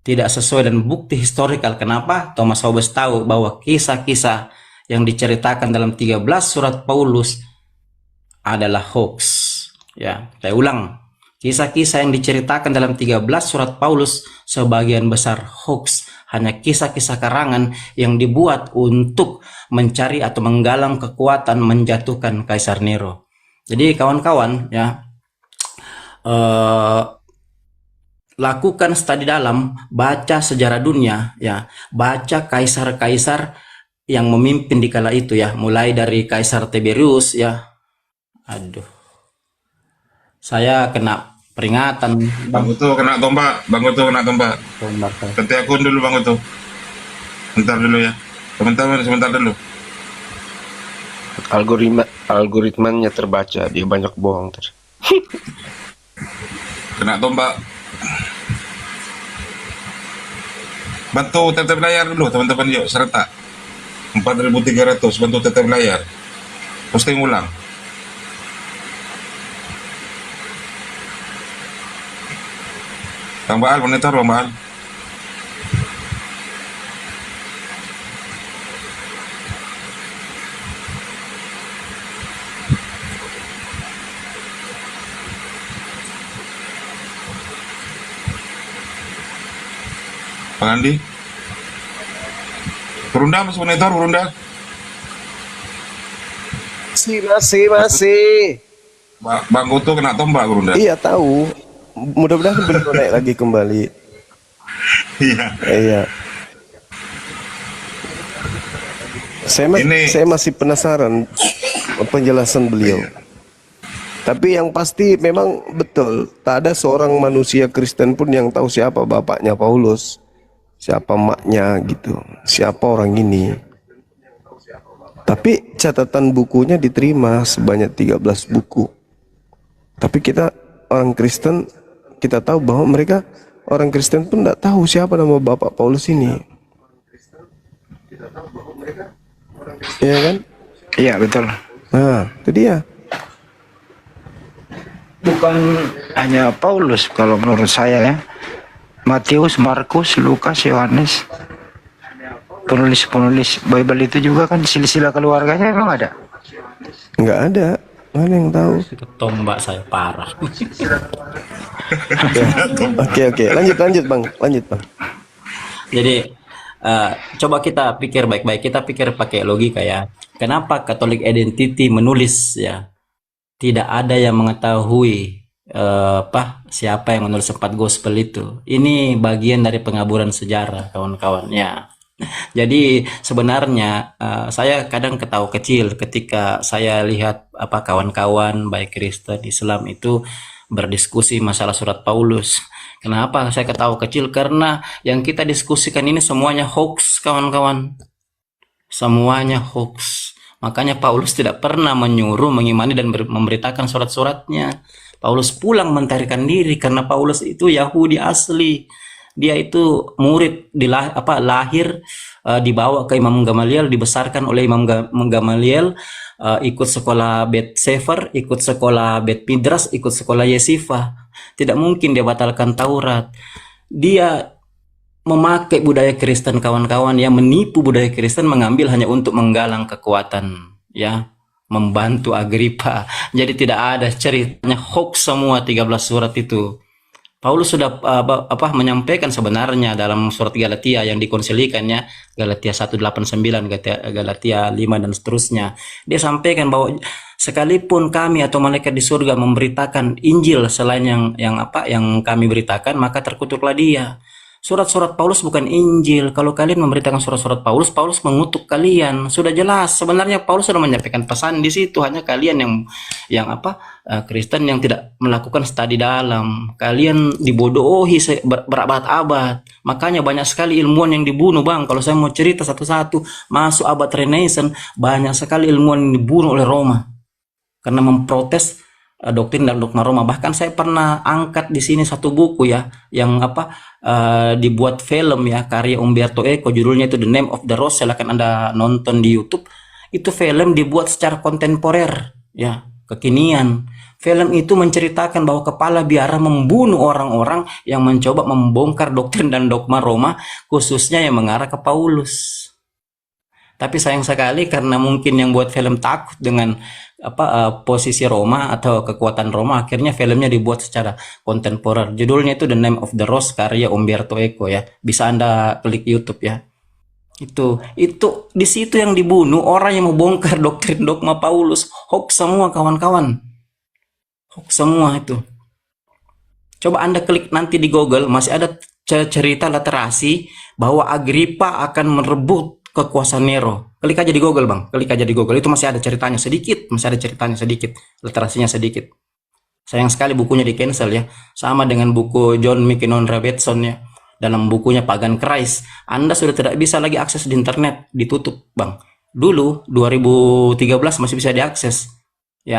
tidak sesuai dan bukti historikal. Kenapa? Thomas Hobbes tahu bahwa kisah-kisah yang diceritakan dalam 13 surat Paulus adalah hoax. Ya, saya ulang. Kisah-kisah yang diceritakan dalam 13 surat Paulus sebagian besar hoax, hanya kisah-kisah karangan yang dibuat untuk mencari atau menggalang kekuatan menjatuhkan Kaisar Nero. Jadi kawan-kawan ya, lakukan studi dalam, baca sejarah dunia ya, baca kaisar-kaisar yang memimpin di kala itu ya, mulai dari Kaisar Tiberius ya. Aduh, saya kena peringatan. Bang Uto kena tombak, Bang Uto kena tombak. Ganti akun dulu Bang Uto. Bentar dulu ya. Sebentar dulu. Algoritmanya terbaca, dia banyak bohong terus. Kena tombak. Bantu tetap layar dulu teman-teman, yuk serentak. 4.300 bantu tetap layar. Posting ulang. Bang Baal, monitor Bang Baal. Bang Andi. Berunda masih monitor, berunda. Masih. Bang Uto kena tombak berunda. Iya tahu. Mudah-mudahan beliau naik lagi kembali. Iya. Saya masih penasaran penjelasan beliau. Tapi yang pasti memang betul, tak ada seorang manusia Kristen pun yang tahu siapa bapaknya Paulus, siapa maknya gitu, siapa orang ini. Tapi catatan bukunya diterima sebanyak 13 buku. Tapi kita orang Kristen, kita tahu bahwa mereka orang Kristen pun tidak tahu siapa nama Bapak Paulus ini. Iya kan? Iya betul. Nah, itu dia. Bukan hanya Paulus kalau menurut saya ya. Matius, Markus, Lukas, Yohanes, penulis-penulis Bible itu juga kan silsilah keluarganya emang ada? Nggak ada. Mana yang tahu? Itu tombak saya parah. Oke. Lanjut bang. Jadi coba kita pikir baik-baik. Kita pikir pakai logika ya. Kenapa Catholic Identity menulis ya, tidak ada yang mengetahui siapa yang menulis 4 gospel itu. Ini bagian dari pengaburan sejarah, kawan-kawan ya. Jadi sebenarnya saya kadang ketawa kecil ketika saya lihat kawan-kawan baik Kristen Islam itu berdiskusi masalah surat Paulus. Kenapa saya ketawa kecil? Karena yang kita diskusikan ini semuanya hoax, kawan-kawan. Semuanya hoax. Makanya Paulus tidak pernah menyuruh mengimani dan memberitakan surat-suratnya. Paulus pulang mentahirkan diri karena Paulus itu Yahudi asli. Dia itu murid lahir dibawa ke Imam Gamaliel, dibesarkan oleh Imam Gamaliel, ikut sekolah Bet Sefer, ikut sekolah Bet Midras, ikut sekolah Yesifa. Tidak mungkin dia batalkan Taurat. Dia memakai budaya Kristen, kawan-kawan, yang menipu budaya Kristen, mengambil hanya untuk menggalang kekuatan, ya, membantu Agripa. Jadi tidak ada ceritanya, hoax semua 13 surat itu. Paulus sudah menyampaikan sebenarnya dalam surat Galatia yang dikonsilikannya, Galatia 1:8-9, Galatia 5 dan seterusnya. Dia sampaikan bahwa sekalipun kami atau malaikat di surga memberitakan Injil selain yang kami beritakan, maka terkutuklah dia. Surat-surat Paulus bukan Injil. Kalau kalian memberitakan surat-surat Paulus, Paulus mengutuk kalian. Sudah jelas. Sebenarnya Paulus sudah menyampaikan pesan di situ. Hanya kalian Kristen yang tidak melakukan studi dalam. Kalian dibodohi berabad-abad. Makanya banyak sekali ilmuwan yang dibunuh, Bang. Kalau saya mau cerita satu-satu, masuk abad Renaissance, banyak sekali ilmuwan yang dibunuh oleh Roma karena memprotes doktrin dan dogma Roma. Bahkan saya pernah angkat di sini satu buku ya, yang dibuat film ya, karya Umberto Eco, judulnya itu The Name of the Rose. Silakan Anda nonton di YouTube. Itu film dibuat secara kontemporer ya, kekinian. Film itu menceritakan bahwa kepala biara membunuh orang-orang yang mencoba membongkar doktrin dan dogma Roma, khususnya yang mengarah ke Paulus. Tapi sayang sekali karena mungkin yang buat film takut dengan posisi Roma atau kekuatan Roma, akhirnya filmnya dibuat secara kontemporer. Judulnya itu The Name of the Rose, karya Umberto Eco ya. Bisa Anda klik YouTube ya. Itu di situ yang dibunuh orang yang membongkar doktrin dogma Paulus. Hoax semua, kawan-kawan. Hoax semua itu. Coba Anda klik nanti di Google, masih ada cerita literasi bahwa Agripa akan merebut kekuasaan Nero. Klik aja di Google, Bang. Klik aja di Google. Itu masih ada ceritanya sedikit. Masih ada ceritanya sedikit. Literasinya sedikit. Sayang sekali bukunya di cancel ya. Sama dengan buku John McKinnon Robertson ya. Dalam bukunya Pagan Christ. Anda sudah tidak bisa lagi akses di internet. Ditutup, Bang. Dulu, 2013 masih bisa diakses. Ya.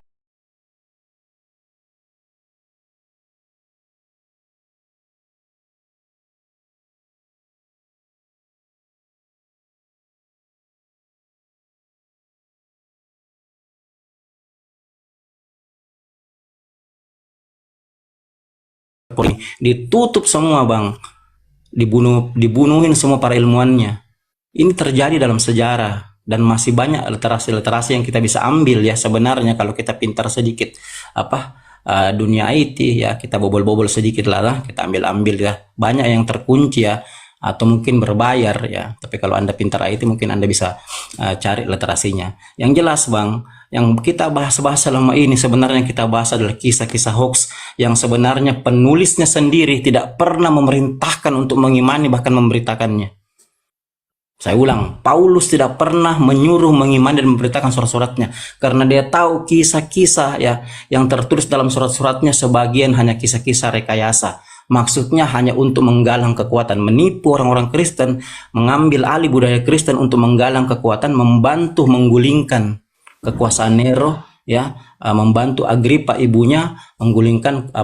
Ditutup semua, Bang. Dibunuhin semua para ilmuannya. Ini terjadi dalam sejarah dan masih banyak literasi-literasi yang kita bisa ambil ya sebenarnya kalau kita pintar sedikit dunia IT ya, kita bobol-bobol sedikit lah, kita ambil ya. Banyak yang terkunci ya, atau mungkin berbayar ya. Tapi kalau Anda pintar IT mungkin Anda bisa cari literasinya. Yang jelas, Bang, yang kita bahas-bahas selama ini sebenarnya kita bahas adalah kisah-kisah hoax yang sebenarnya penulisnya sendiri tidak pernah memerintahkan untuk mengimani bahkan memberitakannya. Saya ulang, Paulus tidak pernah menyuruh mengimani dan memberitakan surat-suratnya karena dia tahu kisah-kisah ya yang tertulis dalam surat-suratnya sebagian hanya kisah-kisah rekayasa. Maksudnya hanya untuk menggalang kekuatan, menipu orang-orang Kristen, mengambil alih budaya Kristen untuk menggalang kekuatan, membantu menggulingkan kekuasaan Nero ya, membantu Agripa ibunya menggulingkan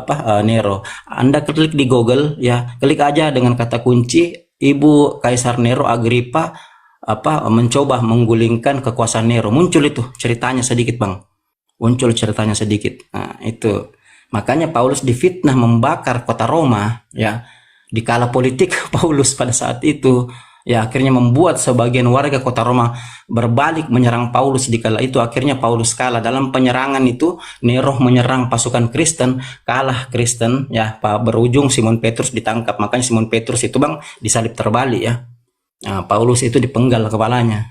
Nero. Anda klik di Google ya, klik aja dengan kata kunci Ibu Kaisar Nero Agripa mencoba menggulingkan kekuasaan Nero. Muncul itu ceritanya sedikit, Bang. Muncul ceritanya sedikit. Nah, itu. Makanya Paulus difitnah membakar kota Roma ya. Di kala politik Paulus pada saat itu ya, akhirnya membuat sebagian warga kota Roma berbalik menyerang Paulus. Di kala itu akhirnya Paulus kalah. Dalam penyerangan itu Nero menyerang pasukan Kristen, kalah Kristen ya, berujung Simon Petrus ditangkap. Makanya Simon Petrus itu, Bang, disalib terbalik ya. Nah, Paulus itu dipenggal kepalanya.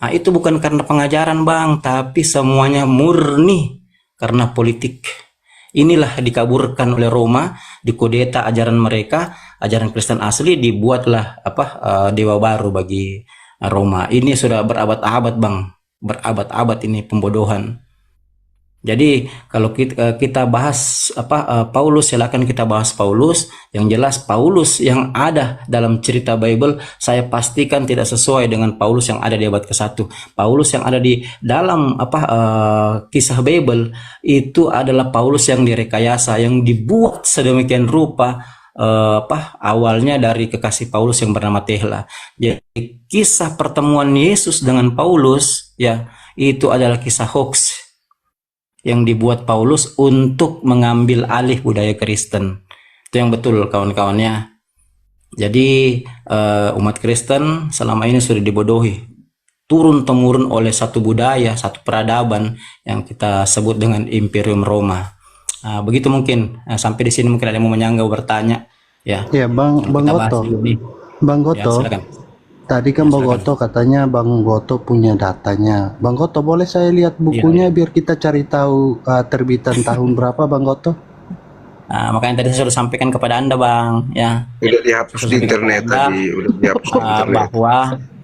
Nah, itu bukan karena pengajaran, Bang, tapi semuanya murni karena politik. inilah dikaburkan oleh Roma, dikudeta ajaran mereka, ajaran Kristen asli, dibuatlah dewa baru bagi Roma. Ini sudah berabad-abad Bang, berabad-abad ini pembodohan. Jadi kalau kita bahas Paulus, silakan kita bahas Paulus. Yang jelas Paulus yang ada dalam cerita Bible, saya pastikan tidak sesuai dengan Paulus yang ada di abad ke-1. Paulus yang ada di dalam kisah Bible itu adalah Paulus yang direkayasa, yang dibuat sedemikian rupa. Awalnya dari kekasih Paulus yang bernama Tehla. Jadi kisah pertemuan Yesus dengan Paulus ya, itu adalah kisah hoax yang dibuat Paulus untuk mengambil alih budaya Kristen. Itu yang betul kawan-kawannya. Jadi umat Kristen selama ini sudah dibodohi turun-temurun oleh satu budaya, satu peradaban yang kita sebut dengan Imperium Roma. Begitu mungkin. Sampai di sini mungkin ada yang mau menyanggah, bertanya ya. Ya Bang Goto. Bang Goto. Ya, Tadi kan Bang Goto katanya Bang Goto punya datanya. Bang Goto, boleh saya lihat bukunya biar kita cari tahu terbitan tahun berapa Bang Goto? Makanya tadi saya sudah sampaikan kepada Anda Bang, ya. Udah dihapus di internet tadi, udah dihapus di internet. Bahwa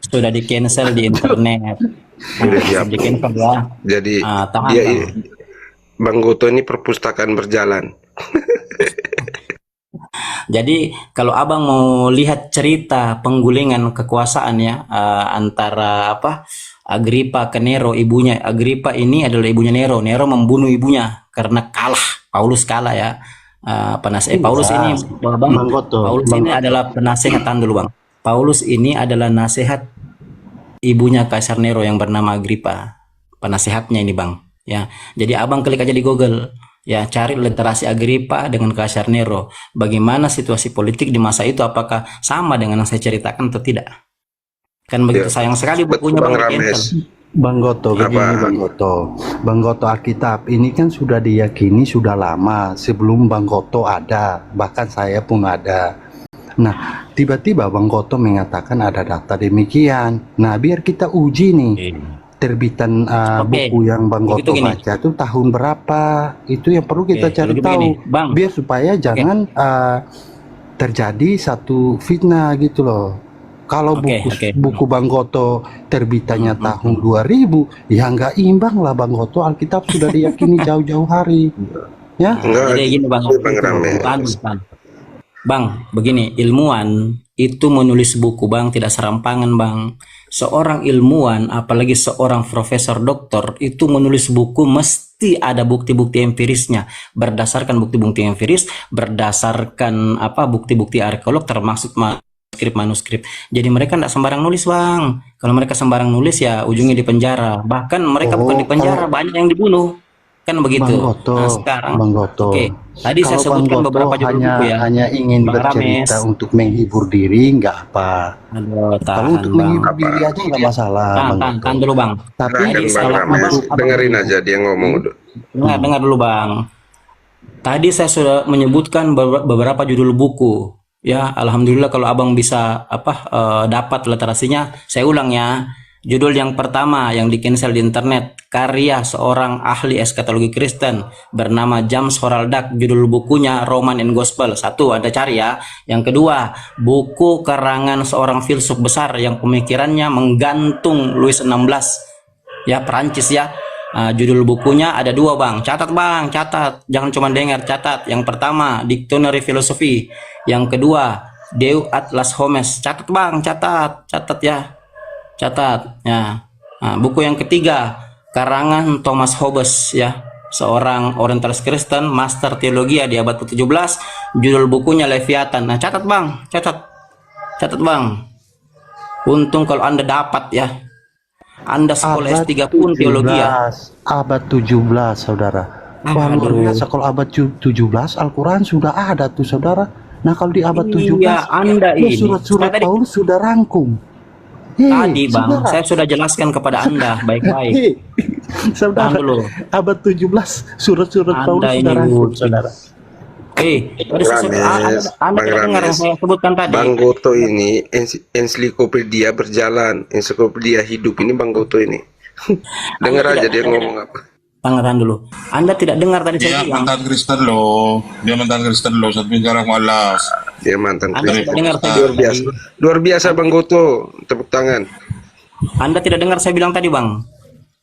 sudah di cancel di internet. Udah dihapus. Di cancel ya. Jadi tahan, dia Bang. Bang Goto ini perpustakaan berjalan. Jadi kalau abang mau lihat cerita penggulingan kekuasaan ya, antara Agripa ke Nero, ibunya Agripa ini adalah ibunya Nero. Nero membunuh ibunya karena kalah. Paulus kalah ya. Paulus ini Bang Goto. Paulus ini adalah penasehatan dulu Bang. Paulus ini adalah nasihat ibunya Kaisar Nero yang bernama Agripa. Penasehatnya ini Bang. Ya, jadi abang klik aja di Google. Ya, cari literasi Agripa dengan Kaisar Nero. Bagaimana situasi politik di masa itu, apakah sama dengan yang saya ceritakan atau tidak? Kan begitu sayang sekali bukunya Bang Bang Rames. Bang Goto, begini Bang Goto. Bang Goto Alkitab ini kan sudah diyakini sudah lama sebelum Bang Goto ada, bahkan saya pun ada. Nah, tiba-tiba Bang Goto mengatakan ada data demikian. Nah, biar kita uji nih. Terbitan buku yang Bang Goto baca itu tahun berapa, itu yang perlu kita cari tahu biar supaya jangan terjadi satu fitnah gitu loh. Kalau buku Bang Goto terbitannya tahun 2000 ya nggak imbang lah. Bang Goto Alkitab sudah diyakini jauh-jauh hari ya. Jadi gini Bang, begini, ilmuwan itu menulis buku Bang tidak serampangan Bang. Seorang ilmuwan, apalagi seorang profesor doktor, itu menulis buku mesti ada bukti-bukti empirisnya. Berdasarkan bukti-bukti empiris, berdasarkan bukti-bukti arkeolog, termasuk manuskrip. Jadi mereka tidak sembarang nulis Bang. Kalau mereka sembarang nulis ya ujungnya di penjara. Bahkan mereka bukan di penjara, banyak yang dibunuh. Kan begitu. Bang Goto, nah sekarang Bang Goto. Tadi saya sebutkan beberapa judul buku ya. Hanya ingin bercerita untuk menghibur diri nggak apa. Kalau untuk menghibur diri aja nggak masalah. Tahan dulu Bang. Tapi dengerin aja dia ngomong dulu. Dengar dulu Bang. Tadi saya sudah menyebutkan beberapa judul buku. Ya, alhamdulillah kalau abang bisa dapat literasinya. Saya ulang ya. Judul yang pertama yang di-cancel di internet, karya seorang ahli eskatologi Kristen bernama James Horaldak. Judul bukunya Roman and Gospel. Satu, Anda cari ya. Yang kedua, buku karangan seorang filsuf besar yang pemikirannya menggantung Louis XVI. Ya, Perancis ya. Judul bukunya ada dua Bang. Catat Bang, catat. Jangan cuma dengar, catat. Yang pertama, Dictionary Philosophy. Yang kedua, Deu Atlas Homes. Catat Bang, catat ya. Catat ya. Buku yang ketiga karangan Thomas Hobbes ya, seorang orientalis Kristen, master teologi di abad ke-17. Judul bukunya Leviathan. Nah, catat Bang, catat Bang. Untung kalau Anda dapat ya. Anda sekolah S3 pun teologi ya. Abad 17 saudara. Wah, luar biasa. Kalau abad 17 Al-Quran sudah ada tuh saudara. Nah, kalau di abad 17 Anda ini surat-surat Paulus sudah rangkum. Tadi Bang, saudara, saya sudah jelaskan kepada Anda baik-baik. Saudara, dulu. Abad 17 surat-surat Paulus sudah rangkum, saudara. Bang Rames, saya sebutkan tadi. Bang Goto ini ensiklopedia berjalan, ensiklopedia hidup ini Bang Goto ini. Dengar aja dia ngomong apa. Pangeran dulu. Anda tidak dengar tadi Dia saya bilang. mantan Kristen loh. Dia mantan Kristen loh. Satu sekarang malas. Dia mantan Anda Kristen. tidak dengar Luar tadi. Luar biasa. Luar biasa Bang Goto. Tepuk tangan. Anda tidak dengar saya bilang tadi, Bang.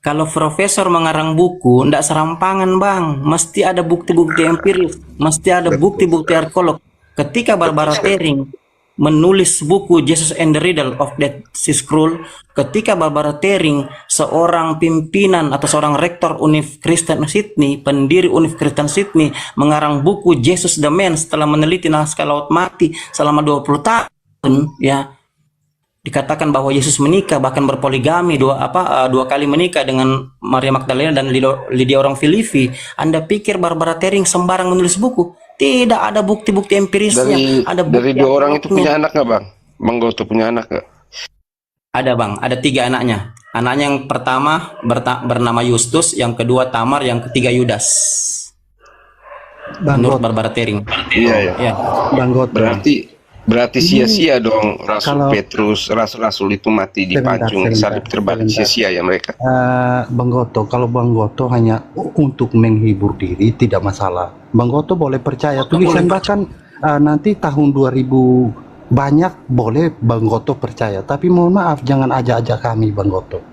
Kalau profesor mengarang buku, tidak serampangan, Bang. Mesti ada bukti-bukti empiris, mesti ada bukti-bukti arkeolog. Ketika Barbara Tering menulis buku Jesus and the Riddle of Dead Sea Scroll, ketika Barbara Tering, seorang pimpinan atau seorang rektor Univ Kristen Sydney, pendiri Univ Kristen Sydney, mengarang buku Jesus the Man setelah meneliti naskah Laut Mati selama 20 tahun, ya, dikatakan bahwa Yesus menikah, bahkan berpoligami, dua kali menikah dengan Maria Magdalena dan Lydia orang Filipi. Anda pikir Barbara Tering sembarang menulis buku? Tidak, ada bukti-bukti empirisnya. Ada bukti Dari 2 orang itu arkeolognya. punya anak nggak Bang? Bang Goto punya anak nggak? Ada, Bang, ada 3 anaknya. Anaknya yang pertama bernama Justus, yang kedua Tamar, yang ketiga Yudas. Bang Menurut Goto, Barbara Tering. Iya ya. Ya, Bang Goto. Berarti sia-sia dong Rasul kalau- Petrus, rasul-rasul itu mati dipancung, salib terbalik, sia-sia ya mereka. Bang Goto, kalau Bang Goto hanya untuk menghibur diri tidak masalah. Bang Goto boleh percaya tulisan, bahkan nanti tahun 2000 banyak boleh Bang Goto percaya. Tapi mohon maaf, jangan ajak-ajak kami Bang Goto,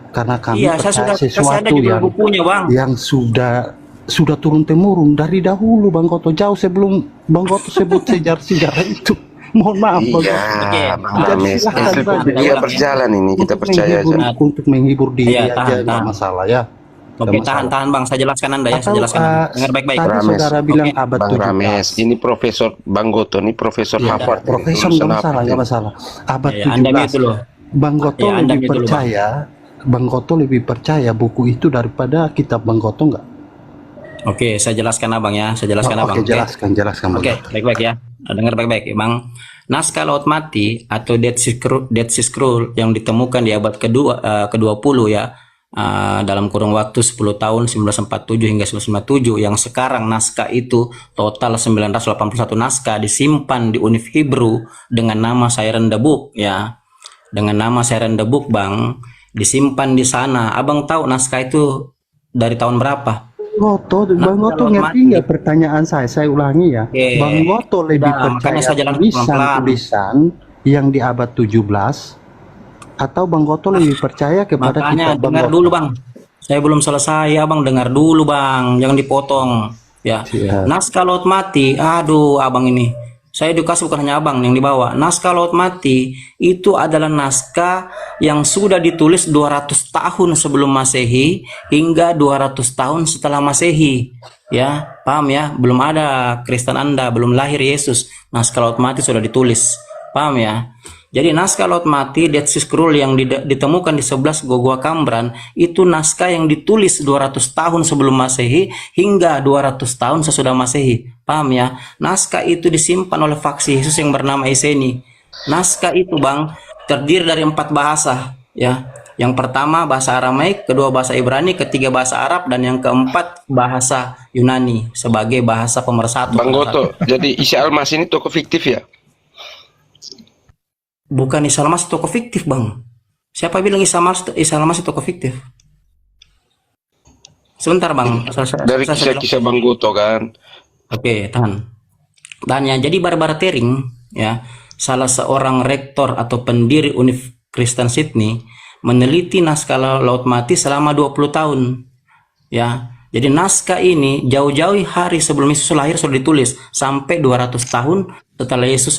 karena kami iya, saya percaya sudah kasih ada sesuatu juga bukunya, Bang. yang sudah turun temurun dari dahulu Bang Goto, jauh sebelum Bang Goto sebut sejarah-sejarah itu. Mohon maaf Bang Iya, Oke. Bang Jadi Rames. silakan saja. Dia berjalan ini, kita Untuk percaya menghibur, aja. untuk menghibur diri Iya, aja, tahan. nggak masalah ya. Oke, Nggak masalah. tahan Bang, saya jelaskan Anda ya, saya Atau jelaskan Anda. Dengar baik-baik. tadi Rames. saudara bilang Oke. abad Bang 17. Rames, ini Profesor Bang Goto, ini Profesor Iya, Harvard. ini, Profesor lulusan nggak masalah, Harvard nggak ini. masalah. Abad Ya, Anda mute 17. dulu. Bang Goto Ya, Anda lebih mute dulu, Bang. percaya, Bang Goto lebih percaya buku itu daripada kitab Bang Goto nggak? Oke, saya jelaskan Abang ya, saya jelaskan Abang. Oke, jelaskan Bang Oke, Goto. baik-baik ya. Dengar baik-baik, Bang. Naskah Laut Mati atau Dead Sea Scroll yang ditemukan di abad ke-20 ya, dalam kurun waktu 10 tahun 1947 hingga 1957, yang sekarang naskah itu total 981 naskah disimpan di Univ Hebrew dengan nama Siren the Book ya. Dengan nama Siren the Book, Bang, disimpan di sana. Abang tahu naskah itu dari tahun berapa? Bang Goto kalau ngerti mati- nggak pertanyaan saya ulangi ya. Oke. Bang Goto lebih Udah, makanya percaya saya jalan pelan-pelan. tulisan yang di abad 17 atau Bang Goto lebih percaya kepada Makanya kitab Bang dengar Goto? dulu, Bang. Saya belum selesai, Abang dengar dulu, Bang. Jangan dipotong. Ya. Siap. Naskah Laut Mati, aduh, Abang ini. Saya edukasi bukan hanya Abang yang dibawa. Naskah Laut Mati itu adalah naskah yang sudah ditulis 200 tahun sebelum Masehi hingga 200 tahun setelah Masehi. Ya, paham ya? Belum ada Kristen Anda, belum lahir Yesus. Naskah Laut Mati sudah ditulis. Paham ya? Jadi naskah Laut Mati, Dead Sea Scroll yang ditemukan di 11 Gua Kambran, itu naskah yang ditulis 200 tahun sebelum Masehi hingga 200 tahun sesudah Masehi. Paham ya? Naskah itu disimpan oleh faksi Yesus yang bernama Eseni. Naskah itu, Bang, terdiri dari 4 bahasa ya. Yang pertama bahasa Aramaik, kedua bahasa Ibrani, ketiga bahasa Arab, dan yang keempat bahasa Yunani sebagai bahasa pemersatu. Bang Goto, jadi Isa Almas ini tokoh fiktif ya? Bukan, Isa Almas tokoh fiktif, Bang. Siapa bilang Isa Almas tokoh fiktif? Sebentar, Bang. Dari kisah-kisah Bang Goto kan? Oke, tahan. Tanya, jadi Barbara Tering ya, salah seorang rektor atau pendiri Univ Kristen Sydney, meneliti naskah Laut Mati selama 20 tahun. Ya. Jadi naskah ini jauh-jauh hari sebelum Yesus lahir sudah ditulis, sampai 200 tahun setelah Yesus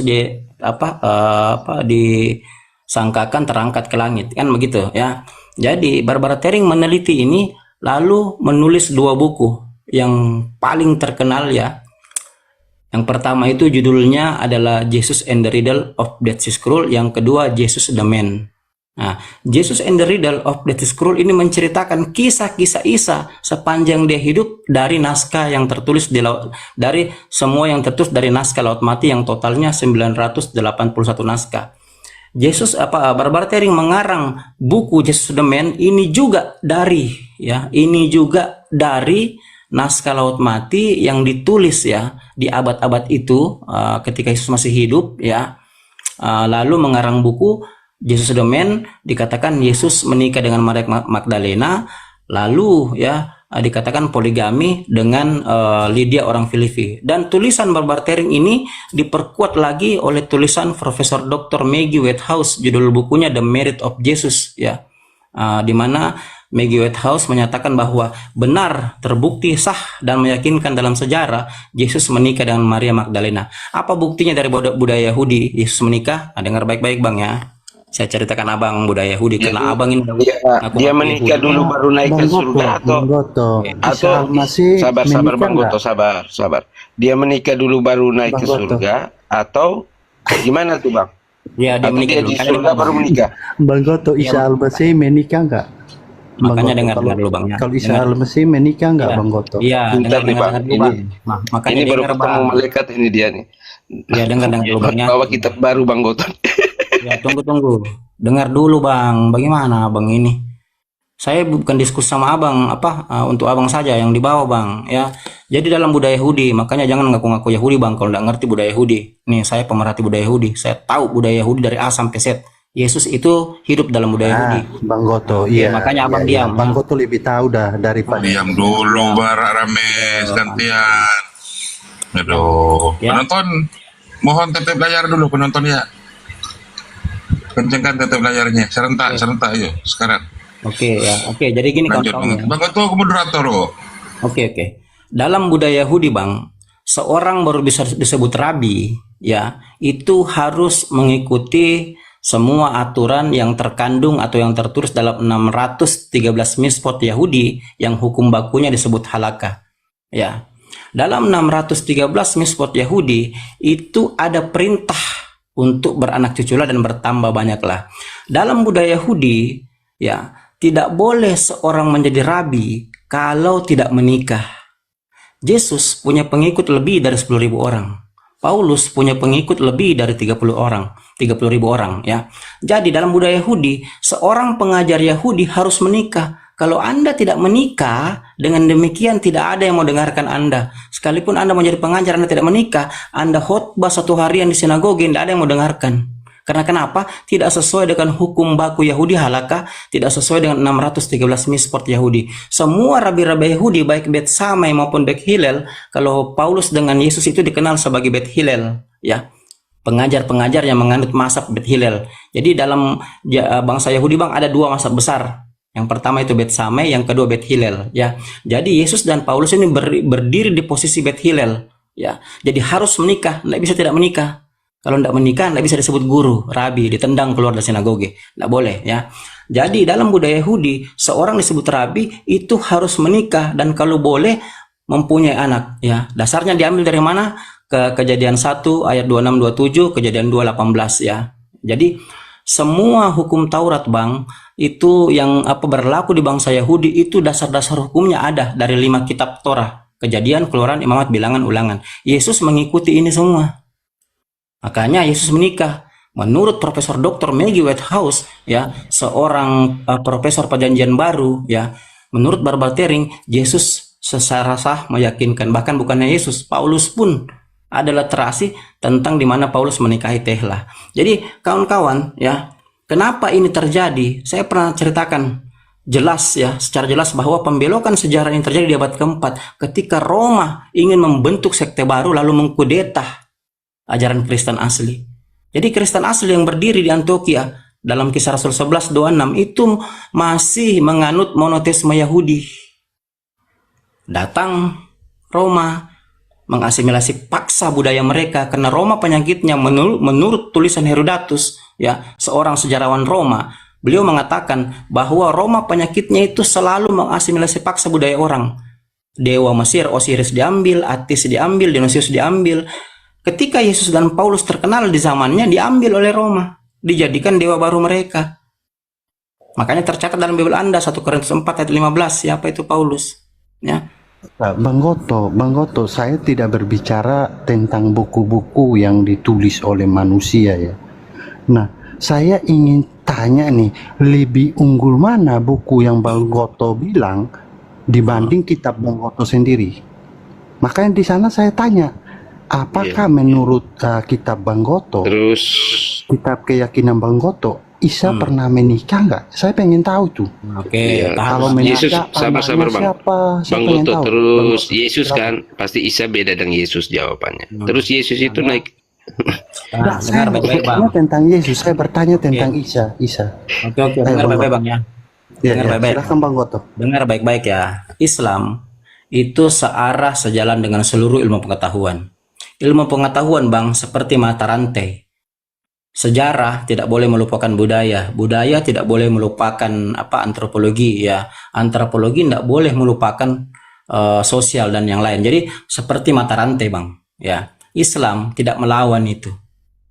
disangkakan terangkat ke langit, kan begitu ya. Jadi Barbara Tering meneliti ini lalu menulis 2 buku yang paling terkenal ya. Yang pertama itu judulnya adalah Jesus and the Riddle of Dead Sea Scroll, yang kedua Jesus the Man. Nah, Jesus and the Riddle of Dead Sea Scroll ini menceritakan kisah-kisah Isa sepanjang dia hidup dari naskah yang tertulis dari semua yang tertulis dari naskah Laut Mati yang totalnya 981 naskah. Barbara Tering mengarang buku Jesus the Man ini juga dari naskah Laut Mati yang ditulis ya di abad-abad itu ketika Yesus masih hidup ya. Lalu mengarang buku Jesus the Man, dikatakan Yesus menikah dengan Maria Magdalena, lalu ya dikatakan poligami dengan Lydia orang Filipi. Dan tulisan barbartering ini diperkuat lagi oleh tulisan Profesor Dr. Maggie Whitehouse, judul bukunya The Merit of Jesus, ya. Di mana Maggie Whitehouse menyatakan bahwa benar, terbukti, sah, dan meyakinkan dalam sejarah Yesus menikah dengan Maria Magdalena. Apa buktinya dari budaya Yahudi Yesus menikah? Dengar baik-baik Bang ya. Saya ceritakan abang budaya Yahudi karena abang ini dia menikah dulu baru naik ke surga atau sabar Bang Goto, sabar. Dia menikah dulu baru naik ke surga atau gimana tuh Bang? Ya, dia menikah di surga baru menikah. Bang Goto, Isa Al-Masih menikah enggak? Makanya dengar dulu Bang ya. Kalau Isa Al-Masih menikah enggak Bang Goto? Iya, dengar dulu Bang. Makanya ini baru ketemu malaikat ini dia nih. Ya, dengar dulu Bang ya. Bawa kitab baru Bang Goto. Ya, tunggu. Dengar dulu Bang, bagaimana Bang ini? Saya bukan diskusi sama Abang, untuk Abang saja yang dibawa Bang, ya. Jadi dalam budaya Yahudi, makanya jangan ngaku-ngaku Yahudi Bang kalau nggak ngerti budaya Yahudi. Nih, saya pemerhati budaya Yahudi, saya tahu budaya Yahudi dari A sampai Z. Yesus itu hidup dalam budaya Yahudi. Bang Goto, iya. Makanya Abang diam. Bang Goto lebih tahu dah daripada. Diam dulu, Barak Rames, gantian. Aduh, Ya. penonton, mohon tetap layar dulu penonton ya. Kencengkan tetap layarnya, serentak yuk sekarang. Oke ya, oke. Jadi gini Lanjut, kawan-kawan. Bang Goto, aku moderator kok. Oke. Dalam budaya Yahudi Bang, seorang baru bisa disebut rabi, ya, itu harus mengikuti semua aturan yang terkandung atau yang tertulis dalam 613 mitzvot Yahudi yang hukum bakunya disebut halakha. Ya. Dalam 613 mitzvot Yahudi itu ada perintah untuk beranak cuculah dan bertambah banyaklah. Dalam budaya Yahudi, ya, tidak boleh seorang menjadi rabi kalau tidak menikah. Yesus punya pengikut lebih dari 10.000 orang. Paulus punya pengikut lebih dari 30.000 orang, ya. Jadi dalam budaya Yahudi, seorang pengajar Yahudi harus menikah. Kalau Anda tidak menikah, dengan demikian tidak ada yang mau dengarkan Anda. Sekalipun Anda menjadi pengajar, Anda tidak menikah, Anda khotbah 1 harian di sinagoge, tidak ada yang mau dengarkan. Karena kenapa? Tidak sesuai dengan hukum baku Yahudi halakha, tidak sesuai dengan 613 mitzvot Yahudi. Semua rabi-rabi Yahudi, baik Bet Shammai maupun Bet Hillel, kalau Paulus dengan Yesus itu dikenal sebagai Bet Hillel, ya. Pengajar-pengajar yang menganut mazhab Bet Hillel. Jadi dalam bangsa Yahudi Bang ada 2 mazhab besar. Yang pertama itu Bet Shammai, yang kedua Bet Hillel, ya. Jadi Yesus dan Paulus ini berdiri di posisi Bet Hillel, ya. Jadi harus menikah, tidak bisa tidak menikah. Kalau tidak menikah, tidak bisa disebut guru, rabi, ditendang keluar dari sinagoge, tidak boleh, ya. Jadi dalam budaya Yahudi, seorang disebut rabi itu harus menikah dan kalau boleh mempunyai anak, ya. Dasarnya diambil dari mana? Kejadian 1 ayat 26-27, Kejadian 2:18, ya. Jadi semua hukum Taurat Bang itu yang berlaku di bangsa Yahudi itu dasar-dasar hukumnya ada dari 5 kitab Torah, Kejadian, Keluaran, Imamat, Bilangan, Ulangan. Yesus mengikuti ini semua. Makanya Yesus menikah. Menurut Profesor Dr. Maggie Whitehouse, ya, seorang profesor perjanjian baru, ya, menurut barbartering, Yesus secara sah meyakinkan. Bahkan bukannya Yesus, Paulus pun ada literasi tentang di mana Paulus menikahi Tehla. Jadi kawan-kawan, ya, kenapa ini terjadi? Saya pernah ceritakan jelas, ya, secara jelas bahwa pembelokan sejarah ini terjadi di abad ke-4 ketika Roma ingin membentuk sekte baru lalu mengkudeta ajaran Kristen asli. Jadi Kristen asli yang berdiri di Antioquia dalam Kisah Rasul 11:26 itu masih menganut monoteisme Yahudi. Datang Roma mengasimilasi paksa budaya mereka karena Roma penyakitnya menurut tulisan Herodotus, ya, seorang sejarawan Roma. Beliau mengatakan bahwa Roma penyakitnya itu selalu mengasimilasi paksa budaya orang. Dewa Mesir Osiris diambil, Atis diambil, Dionysius diambil. Ketika Yesus dan Paulus terkenal di zamannya, diambil oleh Roma, dijadikan dewa baru mereka. Makanya tercatat dalam Bible Anda 1 Korintus 4 ayat 15, siapa itu Paulus, ya. Bang Goto, saya tidak berbicara tentang buku-buku yang ditulis oleh manusia, ya. Nah, saya ingin tanya nih, lebih unggul mana buku yang Bang Goto bilang dibanding kitab Bang Goto sendiri? Makanya di sana saya tanya, apakah menurut kitab Bang Goto, Terus kitab keyakinan Bang Goto, Isa pernah menikah nggak? Saya pengen tahu tuh. Oke, Iya, Kalau Yesus, menikah, sabar-sabar anaknya Bang. siapa? Saya Bang pengen Goto, tahu. terus Bang Goto, Yesus silakan. kan, pasti Isa beda dengan Yesus jawabannya. Terus Yesus itu naik. Nggak, saya dengar baik-baik Bang. bertanya tentang Yesus. Saya bertanya tentang Isa. Oke, Ayo, dengar Bang baik-baik Goto. Bang ya. Ya, Dengar ya. baik-baik. Silakan Bang Goto. Dengar baik-baik ya. Islam itu searah sejalan dengan seluruh ilmu pengetahuan. Ilmu pengetahuan Bang seperti mata rantai. Sejarah tidak boleh melupakan budaya, budaya tidak boleh melupakan antropologi ya, antropologi tidak boleh melupakan sosial dan yang lain. Jadi seperti mata rantai Bang ya. Islam tidak melawan itu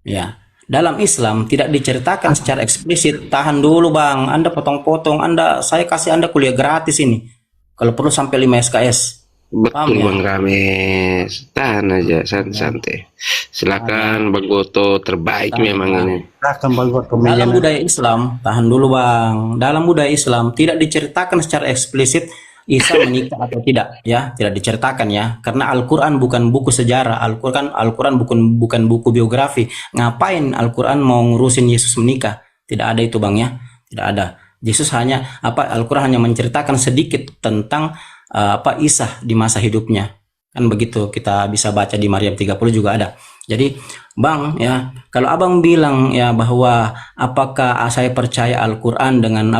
ya. Dalam Islam tidak diceritakan secara eksplisit. Tahan dulu Bang, Anda potong-potong, saya kasih Anda kuliah gratis ini. Kalau perlu sampai 5 SKS. Betul ya? Bang Rames, tahan aja santai. Silakan Bang Goto, terbaik memang ini. Silakan Bang Goto. Dalam budaya Islam, tahan dulu Bang. Dalam budaya Islam tidak diceritakan secara eksplisit Isa menikah atau tidak ya, tidak diceritakan ya. Karena Al-Qur'an bukan buku sejarah, Al-Qur'an bukan buku biografi. Ngapain Al-Qur'an mau ngurusin Yesus menikah? Tidak ada itu Bang ya. Tidak ada. Yesus hanya Al-Qur'an hanya menceritakan sedikit tentang Isa di masa hidupnya. Kan begitu, kita bisa baca di Maryam 30 juga ada. Jadi Bang ya, kalau Abang bilang ya bahwa apakah saya percaya Al-Qur'an dengan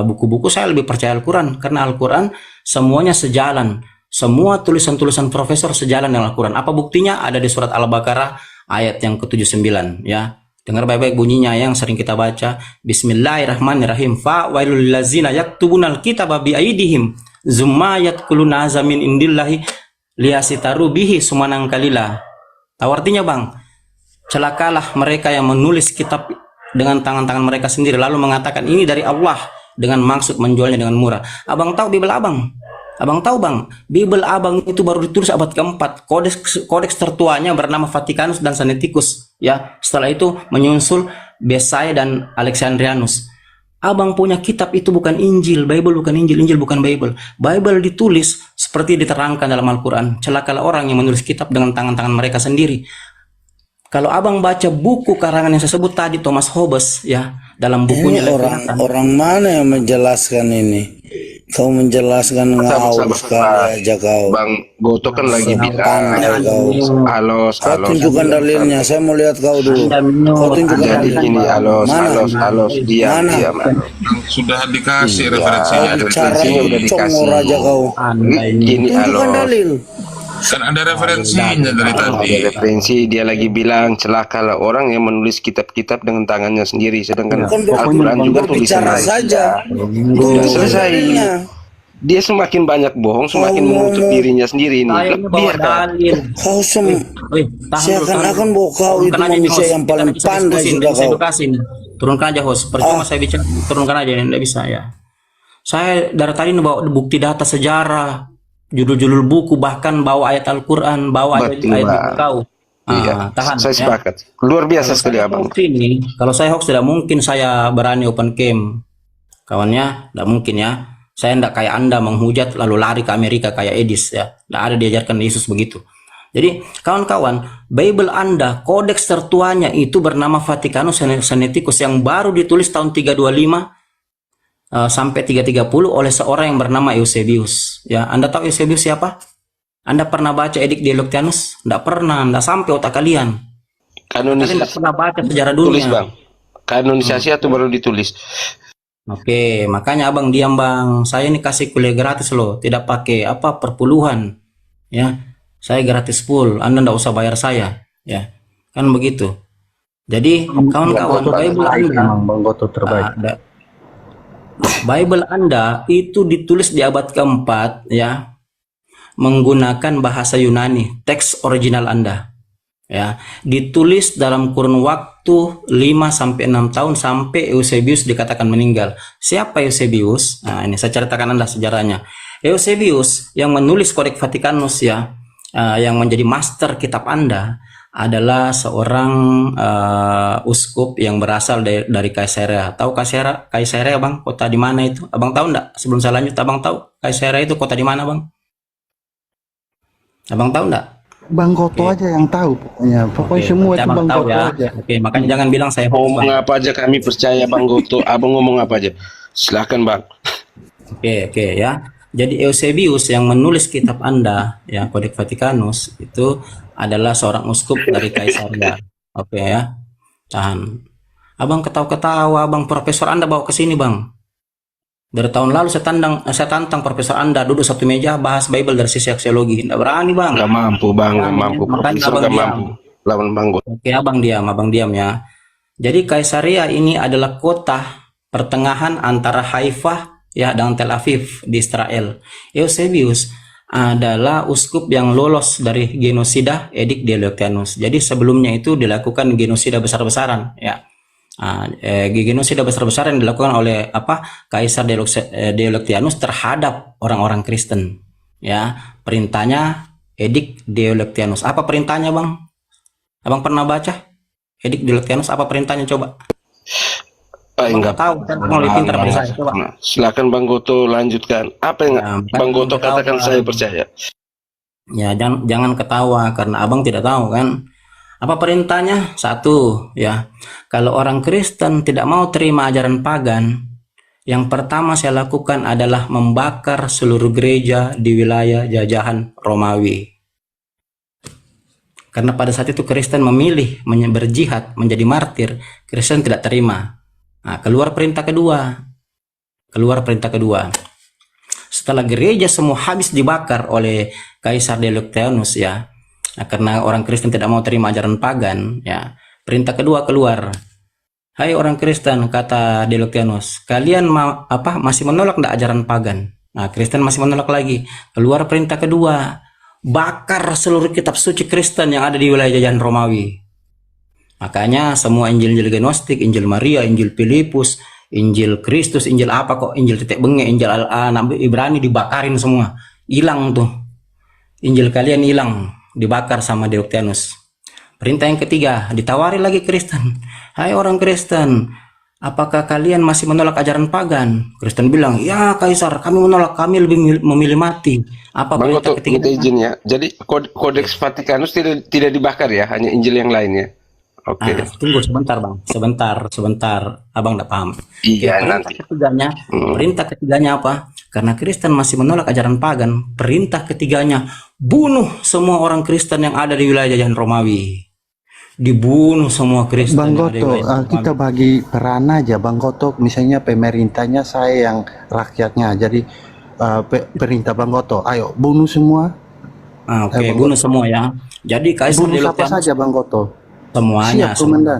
buku-buku, saya lebih percaya Al-Qur'an karena Al-Qur'an semuanya sejalan. Semua tulisan-tulisan profesor sejalan dengan Al-Qur'an. Apa buktinya? Ada di surat Al-Baqarah ayat yang ke-79 ya. Dengar baik-baik bunyinya yang sering kita baca. Bismillahirrahmanirrahim. Fa wailul ladzina yaktubunal kitaba bi aidihim Zumayat kuluna azamin indillahi liyasitaru bihi sumanang kalila. Tahu artinya Bang? Celakalah mereka yang menulis kitab dengan tangan-tangan mereka sendiri lalu mengatakan ini dari Allah dengan maksud menjualnya dengan murah. Abang tahu Bible Abang? Abang tahu Bang? Bible Abang itu baru ditulis abad keempat. Kodeks tertuanya bernama Vatikanus dan Sinaiticus ya. Setelah itu menyusul Besae dan Alexandrianus. Abang punya kitab itu bukan Injil, Bible bukan Injil, Injil bukan Bible. Bible ditulis seperti diterangkan dalam Al-Quran. Celakalah orang yang menulis kitab dengan tangan-tangan mereka sendiri. Kalau Abang baca buku karangan yang saya sebut tadi, Thomas Hobbes ya, dalam bukunya orang mana yang menjelaskan ini? Kau menjelaskan ngawur sekali aja kau. Bang Goto kan lagi bilang alos. Kau tunjukkan dalilnya, saya mau lihat kau dulu. Kau tunjukkan dalilnya. Ini alos, diam. Sudah dikasih referensinya. Referensinya udah dikasih. Raja kau. Ini Tunjukkan dalil. Kan ada referensinya dari tadi. Referensi dia lagi bilang celakalah orang yang menulis kitab-kitab dengan tangannya sendiri, sedangkan Al-Quran juga tulisannya saja. Sudah selesai. Dia semakin banyak bohong, semakin menutup dirinya sendiri ini. Biarkan. Kau seakan-akan bahwa kau itu manusia yang paling pandai sudah kau. Turunkan aja host. Percuma saya bicara, turunkan aja, tidak bisa ya. Saya dari tadi bawa bukti data sejarah, judul-judul buku, bahkan bawa ayat Al-Quran, bawa ayat kau. Iya, tahan. Saya sepakat. Luar biasa sekali Abang. Kalau saya hoax tidak mungkin saya berani open cam. Kawannya, tidak mungkin ya. Saya tidak kayak Anda menghujat lalu lari ke Amerika kayak Edis ya. Tidak ada diajarkan Yesus begitu. Jadi kawan-kawan, Bible Anda, kodeks tertuanya itu bernama Vatikanus Sinaiticus yang baru ditulis tahun 325 sampai 330 oleh seorang yang bernama Eusebius. Ya, Anda tahu Eusebius siapa? Anda pernah baca Edik Diocletianus? Tidak pernah, tidak sampai otak kalian. Kalian tidak pernah baca sejarah dunia. Tulis Bang. Kanonisasi atau baru ditulis? Oke, makanya Abang diam Bang. Saya ini kasih kuliah gratis loh, tidak pakai perpuluhan. Ya, saya gratis full. Anda tidak usah bayar saya. Ya, kan begitu. Jadi kawan-kawan, Bible Anda, Bible Anda itu ditulis di abad keempat ya, menggunakan bahasa Yunani, teks original Anda. Ya, ditulis dalam kurun waktu 5-6 tahun sampai Eusebius dikatakan meninggal. Siapa Eusebius? Nah, ini saya ceritakan Anda sejarahnya. Eusebius yang menulis Kodeks Vatikanus ya, yang menjadi master kitab Anda adalah seorang uskup yang berasal dari Kaisarea. Tahu Kaisarea Bang? Kota di mana itu? Abang tahu enggak? Sebelum saya lanjut, Abang tahu Kaisarea itu kota di mana Bang? Abang tahu enggak? Bang Goto aja yang tahu pokoknya. Pokoknya Oke, semua berarti itu abang Bang tahu Goto ya. aja. Oke, makanya jangan bilang saya hoax, Ngomong Bang. apa aja kami percaya Bang Goto. Abang ngomong apa aja. Silakan Bang. Oke ya. Jadi Eusebius yang menulis kitab Anda, ya Codex Vaticanus itu adalah seorang uskup dari Kaisaria. Oke ya. Tahan. Abang ketawa-ketawa, Bang. Profesor Anda bawa ke sini, Bang. Dari tahun lalu saya tantang profesor Anda duduk satu meja bahas Bible dari sisi aksiologi. Nggak berani, Bang. Nggak mampu Bang, nggak Berani, mampu. ya. Makanya Profesor abang nggak diam. mampu lawan Bang Goto. Oke, abang diam ya. Jadi Kaisaria ini adalah kota pertengahan antara Haifa ya dengan Tel Aviv di Israel. Eusebius adalah uskup yang lolos dari genosida Edik Diocletianus. Jadi sebelumnya itu dilakukan genosida besar-besaran ya. Genosida besar-besaran yang dilakukan oleh Kaisar Diocletianus terhadap orang-orang Kristen. Ya, perintahnya Edik Diocletianus. Apa perintahnya, Bang? Abang pernah baca? Edik Diocletianus apa perintahnya coba? Enggak tahu kan lebih pintar dari saya. Coba. Silakan Bang Goto lanjutkan. Apa yang Bang Goto katakan saya percaya. Ya, jangan ketawa karena abang tidak tahu kan. Apa perintahnya? Satu, ya. Kalau orang Kristen tidak mau terima ajaran pagan, yang pertama saya lakukan adalah membakar seluruh gereja di wilayah jajahan Romawi. Karena pada saat itu Kristen memilih berjihad menjadi martir, Kristen tidak terima. Nah, keluar perintah kedua. Setelah gereja semua habis dibakar oleh Kaisar Diocletianus ya. Nah, karena orang Kristen tidak mau terima ajaran pagan, ya. Perintah kedua keluar. Hai orang Kristen, kata Diocletianus, kalian masih menolak tidak ajaran pagan? Nah, Kristen masih menolak lagi. Keluar perintah kedua, bakar seluruh kitab suci Kristen yang ada di wilayah jajahan Romawi. Makanya semua Injil-Injil Gnostik, Injil Maria, Injil Filipus, Injil Kristus, Injil Injil titik benge, Injil Nabi Ibrani dibakarin semua. Hilang tuh. Injil kalian hilang, dibakar sama Diocletianus. Perintah yang ketiga, ditawari lagi Kristen. Hai orang Kristen, apakah kalian masih menolak ajaran pagan? Kristen bilang, ya Kaisar, kami menolak, kami lebih memilih mati. Apa Bang perintah Goto, ketiga? minta izin ya. Jadi Codex Vaticanus tidak dibakar ya, hanya Injil yang lainnya. Oke. Tunggu sebentar Bang, sebentar. Abang tidak paham. Iya, perintah ketiganya, perintah ketiganya apa? Karena Kristen masih menolak ajaran pagan, perintah ketiganya bunuh semua orang Kristen yang ada di wilayah jajahan Romawi. Dibunuh semua Kristen. Bang yang ada di Goto, wilayah jajahan kita bagi peran aja Bang Goto, misalnya pemerintahnya saya yang rakyatnya. Jadi perintah Bang Goto, ayo bunuh semua. Oke, bunuh semua ya. Jadi Kaisar bunuh siapa Diocletianus saja Bang Goto? semuanya. Siap, Komandan.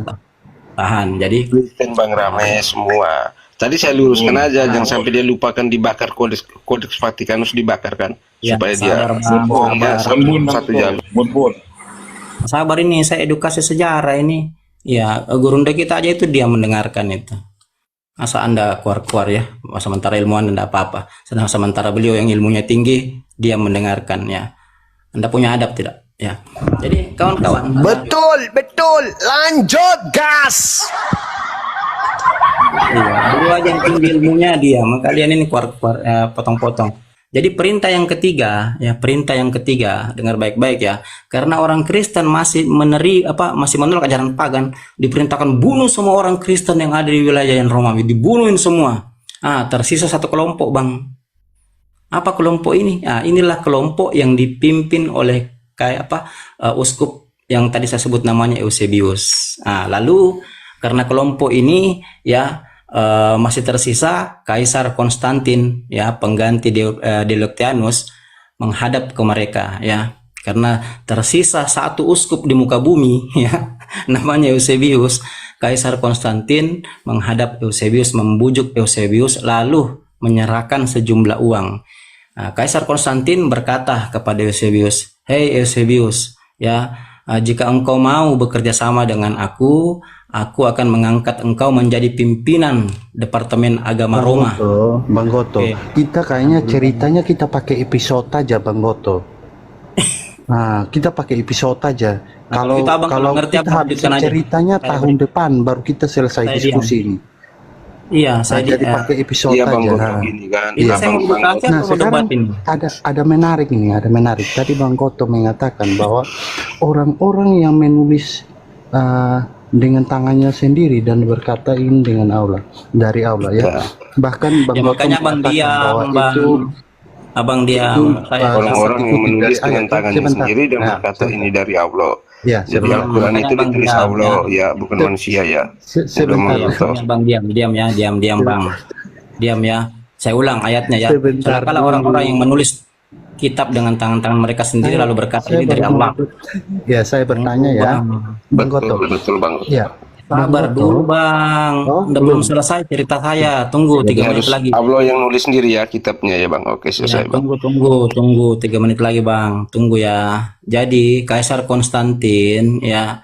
Tahan. Jadi Kristen Bang Rame semua. Tadi saya luruskan aja, jangan sampai dia lupakan dibakar Codex Vaticanus dibakar kan, ya, supaya dia satu jalur. Sabar ini, saya edukasi sejarah ini. Ya, gurunda kita aja itu dia mendengarkan itu. Masa Anda keluar-keluar ya, sementara ilmuwan Anda apa-apa. Sedang sementara beliau yang ilmunya tinggi, dia mendengarkan ya. Anda punya adab tidak? Ya. Jadi kawan-kawan. Betul. Lanjut, gas. Iya, beliau aja yang tinggi ilmunya dia. Kalian ini keluar-keluar potong-potong. Jadi perintah yang ketiga, dengar baik-baik ya. Karena orang Kristen masih masih menolak ajaran pagan, diperintahkan bunuh semua orang Kristen yang ada di wilayah yang Romawi, dibunuhin semua. Tersisa satu kelompok, Bang. Apa kelompok ini? Inilah kelompok yang dipimpin oleh uskup yang tadi saya sebut namanya Eusebius. Lalu karena kelompok ini ya masih tersisa Kaisar Konstantin ya, pengganti Diocletianus, menghadap ke mereka ya, karena tersisa satu uskup di muka bumi ya, namanya Eusebius. Kaisar Konstantin menghadap Eusebius, membujuk Eusebius, lalu menyerahkan sejumlah uang. Kaisar Konstantin berkata kepada Eusebius, "Hei Eusebius, ya, jika engkau mau bekerja sama dengan aku akan mengangkat engkau menjadi pimpinan Departemen Agama Roma." Bang Goto, kita kayaknya ceritanya kita pakai episode aja Bang Goto. Kita pakai episode aja. Kalau kita habis ceritanya tahun depan baru kita selesai diskusi ini. Iya, Nah, jadi pakai episode Iya Bang aja. Goto gini kan. ini Nah, saya mau edukasi Nah, atau mau sekarang debat ini? ada menarik ini, ada menarik. Tadi Bang Goto mengatakan bahwa orang-orang yang menulis dengan tangannya sendiri dan berkata ini dengan Allah, dari Allah ya. Ya. Bahkan Bang Ya Goto makanya Abang mengatakan diam, bahwa Bang. itu Abang diam. Saya orang-orang yang menulis dengan tangannya sebentar. sendiri dan Nah, berkata sebentar. ini dari Allah. Ya, Jadi sebentar. Al-Quran itu Makanya Bang ditulis diam, Allah ya, bukan manusia ya. Sebentar. Udah Goto. Bang diam ya, diam Bang. Diam ya. Saya ulang ayatnya ya. Sebentar Celakalah dulu. orang-orang yang menulis kitab dengan tangan-tangan mereka sendiri lalu berkata ini dari Allah. Ya, saya bertanya ya, Bang Goto. Betul Bang. Ya, Bang Sabar Goto. dulu Bang. Oh, Udah belum selesai cerita saya. Tunggu Jadi 3 menit harus lagi. Allah yang nulis sendiri ya kitabnya ya Bang. Oke, Ya, selesai Bang. tunggu 3 menit lagi Bang. Tunggu ya. Jadi Kaisar Konstantin ya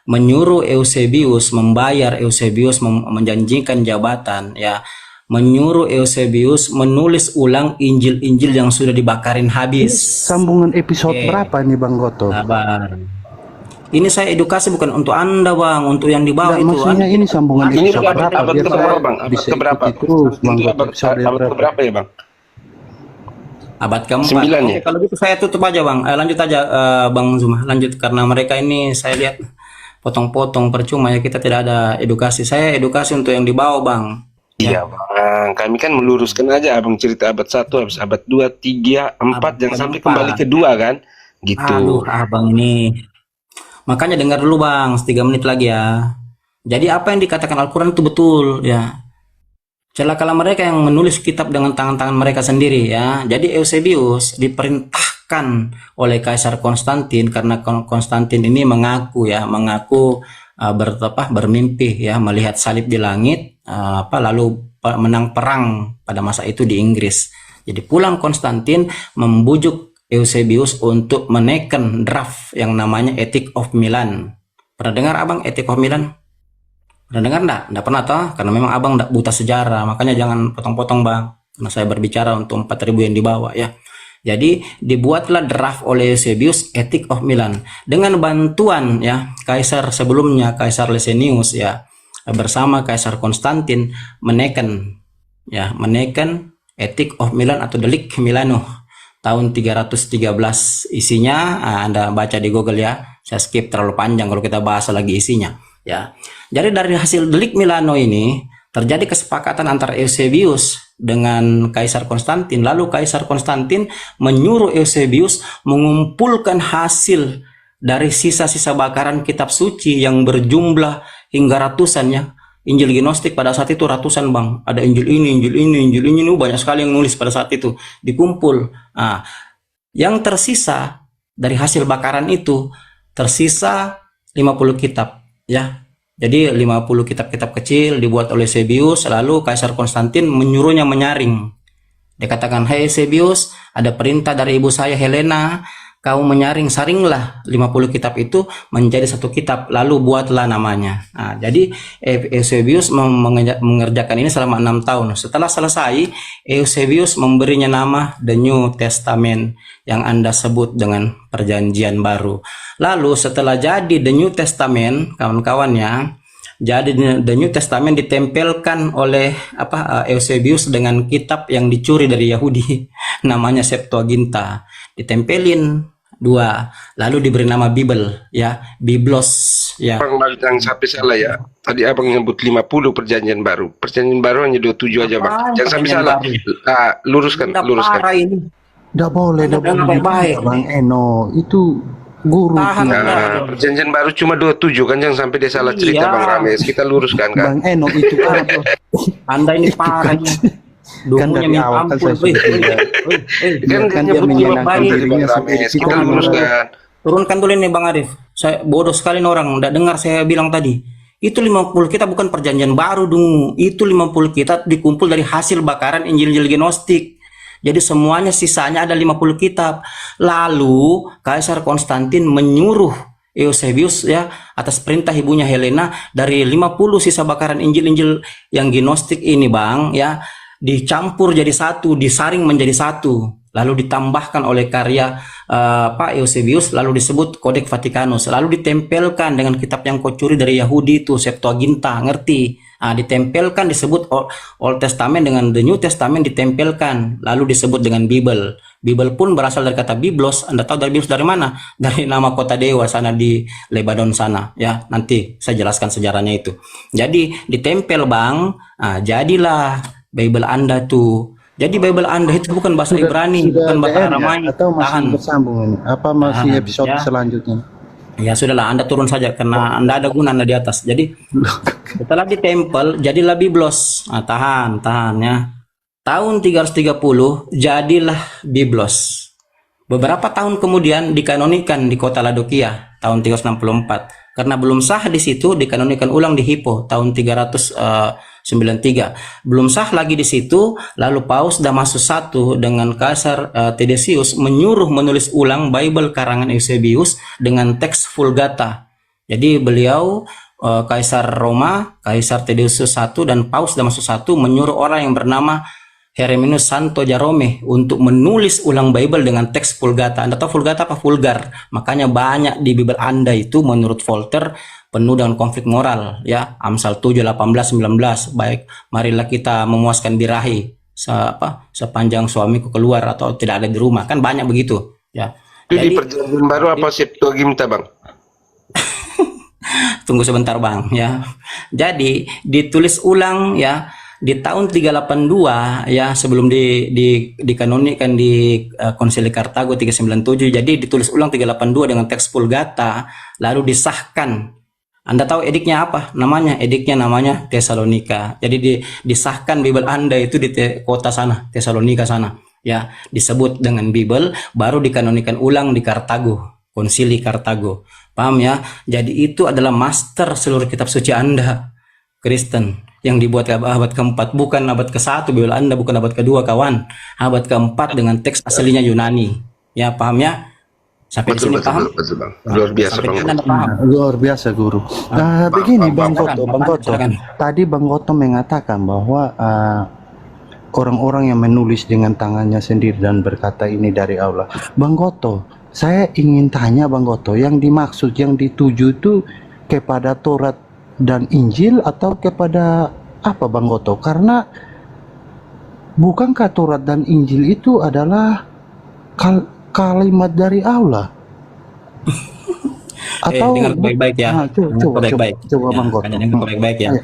menyuruh Eusebius, membayar Eusebius, menjanjikan jabatan ya, menyuruh Eusebius menulis ulang Injil-Injil yang sudah dibakarin habis. Sambungan episode Oke. berapa nih Bang Goto? Sabar. Ini saya edukasi bukan untuk Anda Bang, untuk yang di bawah Nggak, itu. maksudnya ini sambungan Ini episode abad, berapa? abad Biar keberapa saya Bang? Abad bisa keberapa? ikuti terus Bang Ini Goto. abad keberapa ya Bang? Abad keempat. 9 ya? Oke, kalau gitu saya tutup aja Bang. Lanjut aja Bang Zuma. Lanjut karena mereka ini saya lihat potong-potong percuma ya, kita tidak ada edukasi. Saya edukasi untuk yang di bawah Bang. Iya Bang, kami kan meluruskan aja Abang cerita abad 1, habis abad 2, 3, 4, jangan sampai keempat. kembali ke 2 kan? Gitu. Aduh, Abang ini. Makanya dengar dulu Bang, 3 menit lagi ya. Jadi apa yang dikatakan Al-Quran itu betul ya. Celakalah mereka yang menulis kitab dengan tangan-tangan mereka sendiri ya. Jadi Eusebius diperintahkan oleh Kaisar Konstantin karena Konstantin ini mengaku bermimpi ya, melihat salib di langit lalu menang perang pada masa itu di Inggris. Jadi pulang Konstantin membujuk Eusebius untuk menekan draft yang namanya Ethic of Milan. Pernah dengar Abang Ethic of Milan? Pernah dengar enggak? Enggak pernah toh? Karena memang Abang enggak buta sejarah, makanya jangan potong-potong Bang. Karena saya berbicara untuk 4.000 yang di bawah ya. Jadi dibuatlah draft oleh Eusebius Ethic of Milan dengan bantuan ya kaisar sebelumnya, Kaisar Licinius ya, bersama Kaisar Konstantin menekan Ethic of Milan atau Delik Milano tahun 313. Isinya Anda baca di Google ya. Saya skip terlalu panjang kalau kita bahas lagi isinya ya. Jadi dari hasil Delik Milano ini terjadi kesepakatan antara Eusebius dengan Kaisar Konstantin. Lalu Kaisar Konstantin menyuruh Eusebius mengumpulkan hasil dari sisa-sisa bakaran kitab suci yang berjumlah hingga ratusan ya. Injil Gnostik pada saat itu ratusan Bang. Ada Injil ini, banyak sekali yang nulis pada saat itu. Dikumpul. Nah, yang tersisa dari hasil bakaran itu tersisa 50 kitab ya. Jadi 50 kitab-kitab kecil dibuat oleh Eusebius, lalu Kaisar Konstantin menyuruhnya menyaring. Dia katakan, "Hai Eusebius, ada perintah dari ibu saya Helena, kau menyaring, saringlah 50 kitab itu menjadi satu kitab, lalu buatlah namanya." Nah, jadi Eusebius mengerjakan ini selama 6 tahun. Setelah selesai, Eusebius memberinya nama The New Testament yang Anda sebut dengan Perjanjian Baru. Lalu setelah jadi The New Testament, kawan-kawannya, jadi The New Testament ditempelkan oleh Eusebius dengan kitab yang dicuri dari Yahudi, namanya Septuaginta. Ditempelin 2, lalu diberi nama Bible ya, Biblos ya. Bang, jangan sampai salah ya. Tadi Abang nyebut 50 perjanjian baru. Perjanjian baru hanya 27 aja Bang. Jangan sampai salah. Luruskan. Parah ini. Nggak boleh baik. Bang Eno, itu guru. Perjanjian baru cuma 27 kan, jangan sampai dia salah cerita Bang Rames. Kita luruskan kan. Bang Eno itu kan Anda ini parah ini. Kan dari awal kan saya sudah Kan dia nyebut menyenangkan 27 dirinya Bang Rames. Kita luruskan. Turunkan dulu ini Bang Arif. Saya bodoh sekali nih orang, enggak dengar saya bilang tadi. Itu 50 kitab bukan perjanjian baru dong. Itu 50 kitab dikumpul dari hasil bakaran Injil-Injil Gnostik. Jadi semuanya sisanya ada 50 kitab. Lalu Kaisar Konstantin menyuruh Eusebius ya atas perintah ibunya Helena, dari 50 sisa bakaran Injil-Injil yang Gnostik ini Bang ya, dicampur jadi satu, disaring menjadi satu, lalu ditambahkan oleh karya Eusebius, lalu disebut Codex Vaticanus, lalu ditempelkan dengan kitab yang kau curi dari Yahudi itu Septuaginta, ngerti? Ditempelkan, disebut Old Testament dengan The New Testament ditempelkan, lalu disebut dengan Bible. Bible pun berasal dari kata Biblos. Anda tahu dari Biblos dari mana? Dari nama kota dewa sana di Lebanon sana, ya. Nanti saya jelaskan sejarahnya itu. Jadi ditempel, Bang. Jadilah Bible Anda tuh. Jadi Bible Anda itu bukan bahasa Ibrani, bukan bahasa Aramai. Atau masih bersambung ini? Apa masih episode selanjutnya? Ya sudahlah, Anda turun saja karena Anda ada guna Anda di atas. Jadi setelah ditempel jadilah Biblos. Tahan ya. Tahun 330 jadilah Biblos. Beberapa tahun kemudian dikanonikan di kota Laodikia tahun 364. Karena belum sah di situ, dikanonikan ulang di Hippo tahun 393. Belum sah lagi di situ, lalu Paus Damasus I dengan Kaisar Theodosius menyuruh menulis ulang Bible karangan Eusebius dengan teks Vulgata. Jadi beliau Kaisar Roma, Kaisar Theodosius I dan Paus Damasus I menyuruh orang yang bernama Hieronymus Santo Jerome untuk menulis ulang Bible dengan teks Vulgata. Anda tahu Vulgata apa? Vulgar. Makanya banyak di Bible Anda itu menurut Voltaire penuh dengan konflik moral, ya. Amsal 7, 18, 19. Baik, marilah kita memuaskan birahi sepanjang suamiku keluar atau tidak ada di rumah. Kan banyak begitu, ya. Itu di Perjanjian Baru apa Septuaginta, Bang? Tunggu sebentar, Bang, ya. Jadi ditulis ulang, ya, di tahun 382, ya, sebelum dikanonikan di Konsili Kartago 397. Jadi ditulis ulang 382 dengan teks Vulgata, lalu disahkan. Anda tahu ediknya apa? Ediknya namanya Tesalonika. Jadi disahkan Bible Anda itu di kota sana, Tesalonika sana, ya, disebut dengan Bible, baru dikanonikan ulang di Kartago, Konsili Kartago. Paham ya? Jadi itu adalah master seluruh kitab suci Anda Kristen yang dibuat abad ke-4, bukan abad ke-1 Bible Anda, bukan abad ke-2, kawan. Abad ke-4 dengan teks aslinya Yunani. Ya, paham ya? Sampai di sini paham? Betul, Bang. Luar biasa, Bang. Luar biasa, Guru. Begini, Bang Goto. Tadi Bang Goto mengatakan bahwa orang-orang yang menulis dengan tangannya sendiri dan berkata ini dari Allah. Bang Goto, saya ingin tanya Bang Goto, yang dimaksud, yang dituju itu kepada Taurat dan Injil atau kepada apa, Bang Goto? Karena bukankah Taurat dan Injil itu adalah kalimat dari Allah? Atau dengar baik-baik ya. Coba Bang Goto. Baik-baik ya.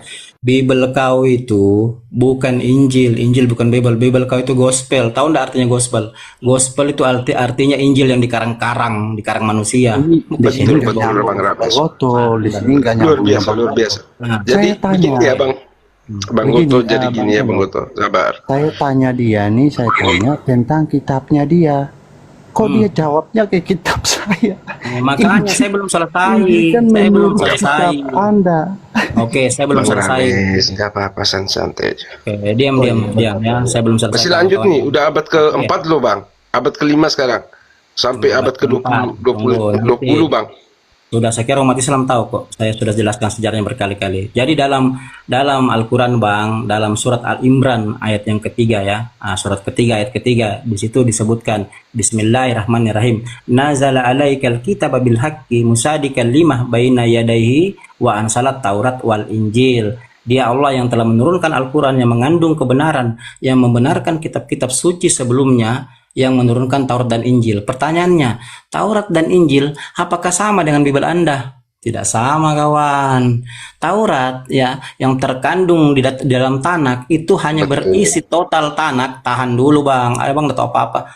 Bible kau itu bukan Injil, Injil bukan Bible. Bible kau itu gospel. Tahu enggak artinya gospel? Gospel itu artinya Injil yang dikarang-karang, dikarang manusia. Betul, Bang Rabas. Goto, di sini enggak luar biasa. Jadi begini ya, Bang. Bang Goto jadi gini ya, Bang Goto. Sabar. Saya tanya dia nih, saya tanya tentang kitabnya dia. Kok dia jawabnya ke kitab saya? Makanya saya belum selesai. Saya belum selesai. Anda. Oke, saya belum selesai. Enggak apa-apa, santai aja. Oke, diam ya. Saya belum selesai. Masih lanjut nih, udah abad ke-4 loh, Bang. Abad ke-5 sekarang. Sampai abad ke-20, Bang. Sudah, saya kira umat Islam tahu kok. Saya sudah jelaskan sejarahnya berkali-kali. Jadi dalam Al-Quran, Bang, dalam surat Al-Imran ayat yang ketiga, ya, surat ketiga ayat ketiga, di situ disebutkan Bismillahirrahmanirrahim. Nazala alaikal kitaba bil haqqi musaddiqan lima baina yadayhi wa ansalat Taurat wal Injil. Dia Allah yang telah menurunkan Al-Quran yang mengandung kebenaran, yang membenarkan kitab-kitab suci sebelumnya, yang menurunkan Taurat dan Injil. Pertanyaannya, Taurat dan Injil apakah sama dengan Bible Anda? Tidak sama, kawan. Taurat, ya, yang terkandung di dalam Tanakh itu hanya berisi total Tanakh. Tahan dulu, Bang. Bang, udah tahu apa-apa.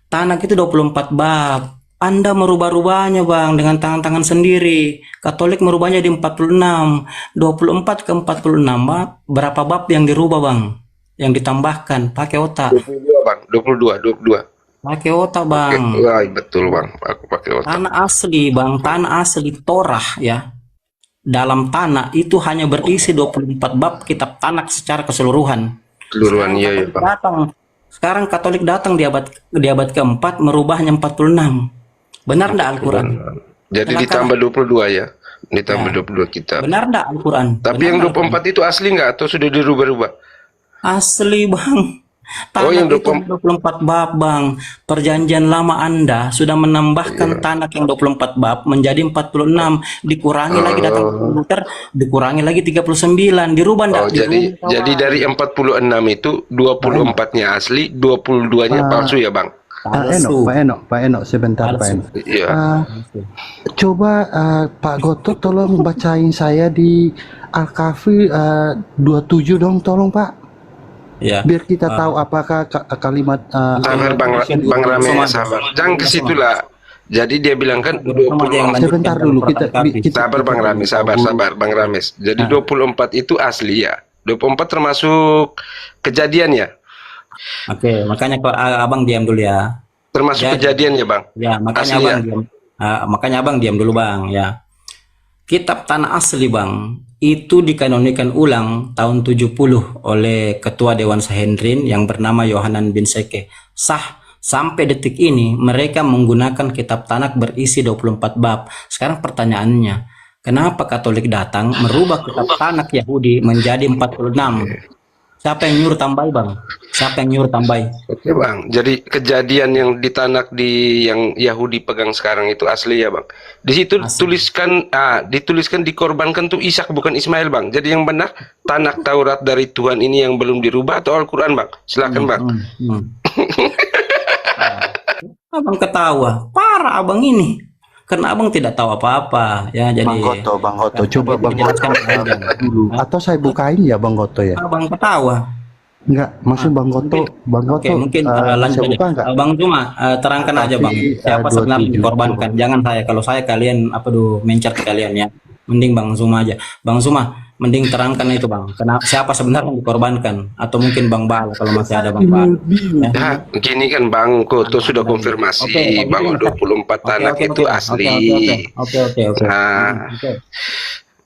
Tanakh itu 24 bab. Anda merubah-rubahnya, Bang, dengan tangan-tangan sendiri. Katolik merubahnya di 46. 24 ke 46 bab. Berapa bab yang dirubah, Bang? Yang ditambahkan, pakai otak. 22, Bang. 22. Pakai otak, Bang. Betul, Bang. Aku pakai otak. Tanah asli, Bang. Tanah asli Torah, ya. Dalam Tanakh itu hanya berisi 24 bab kitab Tanakh secara keseluruhan. Iya, Bang. Sekarang Katolik datang di abad ke-4 merubahnya 46. Benar enggak Al-Quran? Jadi ditambah 22 ya. Ditambah 22 kitab. Benar enggak Al-Quran? Tapi yang 24 itu asli enggak atau sudah dirubah-rubah? Asli, Bang. Oh, yang Tanak itu 24 bab, Bang. Perjanjian lama Anda sudah menambahkan tanak yang 24 bab menjadi 46. Dikurangi lagi datang ke komputer, dikurangi lagi 39. Dirubah Oh, enggak? jadi dari 46 itu 24-nya asli, 22-nya palsu ya, Bang? Pak Eno, sebentar Pak Eno. Iya. Coba Pak Goto tolong bacain saya di Al-Kahfi 27 dong, tolong Pak. Ya. Biar kita tahu apakah kalimat Sabar Bang Rame, sabar. Jangan ke situ lah. Jadi dia bilang kan 24. sebentar dulu kita Sabar Bang Rames, sabar Bang Rames. Jadi 24 itu asli ya. 24 termasuk kejadian ya. Oke, makanya Abang diam dulu ya. Termasuk kejadian ya, Bang. Ya, makanya Asli Abang ya? diam. Makanya Abang diam dulu, Bang, ya. Kitab Tanah Asli, Bang, itu dikanonikan ulang tahun 70 oleh Ketua Dewan Sanhedrin yang bernama Yohanan bin Seke. Sah sampai detik ini mereka menggunakan kitab Tanak berisi 24 bab. Sekarang pertanyaannya, kenapa Katolik datang merubah kitab Tanak Yahudi menjadi 46? Siapa yang nyuruh tambah, Bang? Siapa yang nyuruh tambah? Oke, Bang. Jadi kejadian yang ditanak di yang Yahudi pegang sekarang itu asli ya, Bang. Di situ dituliskan dikorbankan tuh Ishak bukan Ismail, Bang. Jadi yang benar tanak Taurat dari Tuhan ini yang belum dirubah atau Al-Qur'an, Bang? Silakan, Bang. Abang ketawa. Parah Abang ini. Karena Abang tidak tahu apa-apa ya. Jadi Bang Goto, coba Bang Goto dulu. Atau saya bukain ya Bang Goto ya? Abang ketawa. Enggak, maksud Bang Goto, Oke, mungkin lanjut aja. Bang Cuma terangkan aja, Bang. Siapa sebenarnya dikorbankan? Jangan saya. Kalau saya kalian mencat kalian ya. Mending Bang Zuma aja. Bang Zuma, mending terangkan itu, Bang. Kenapa siapa sebenarnya yang dikorbankan? Atau mungkin Bang Bal kalau masih ada Bang Bal. Ya, gini kan Bang Koto sudah konfirmasi bahwa 24 tanak itu asli. Oke. Nah,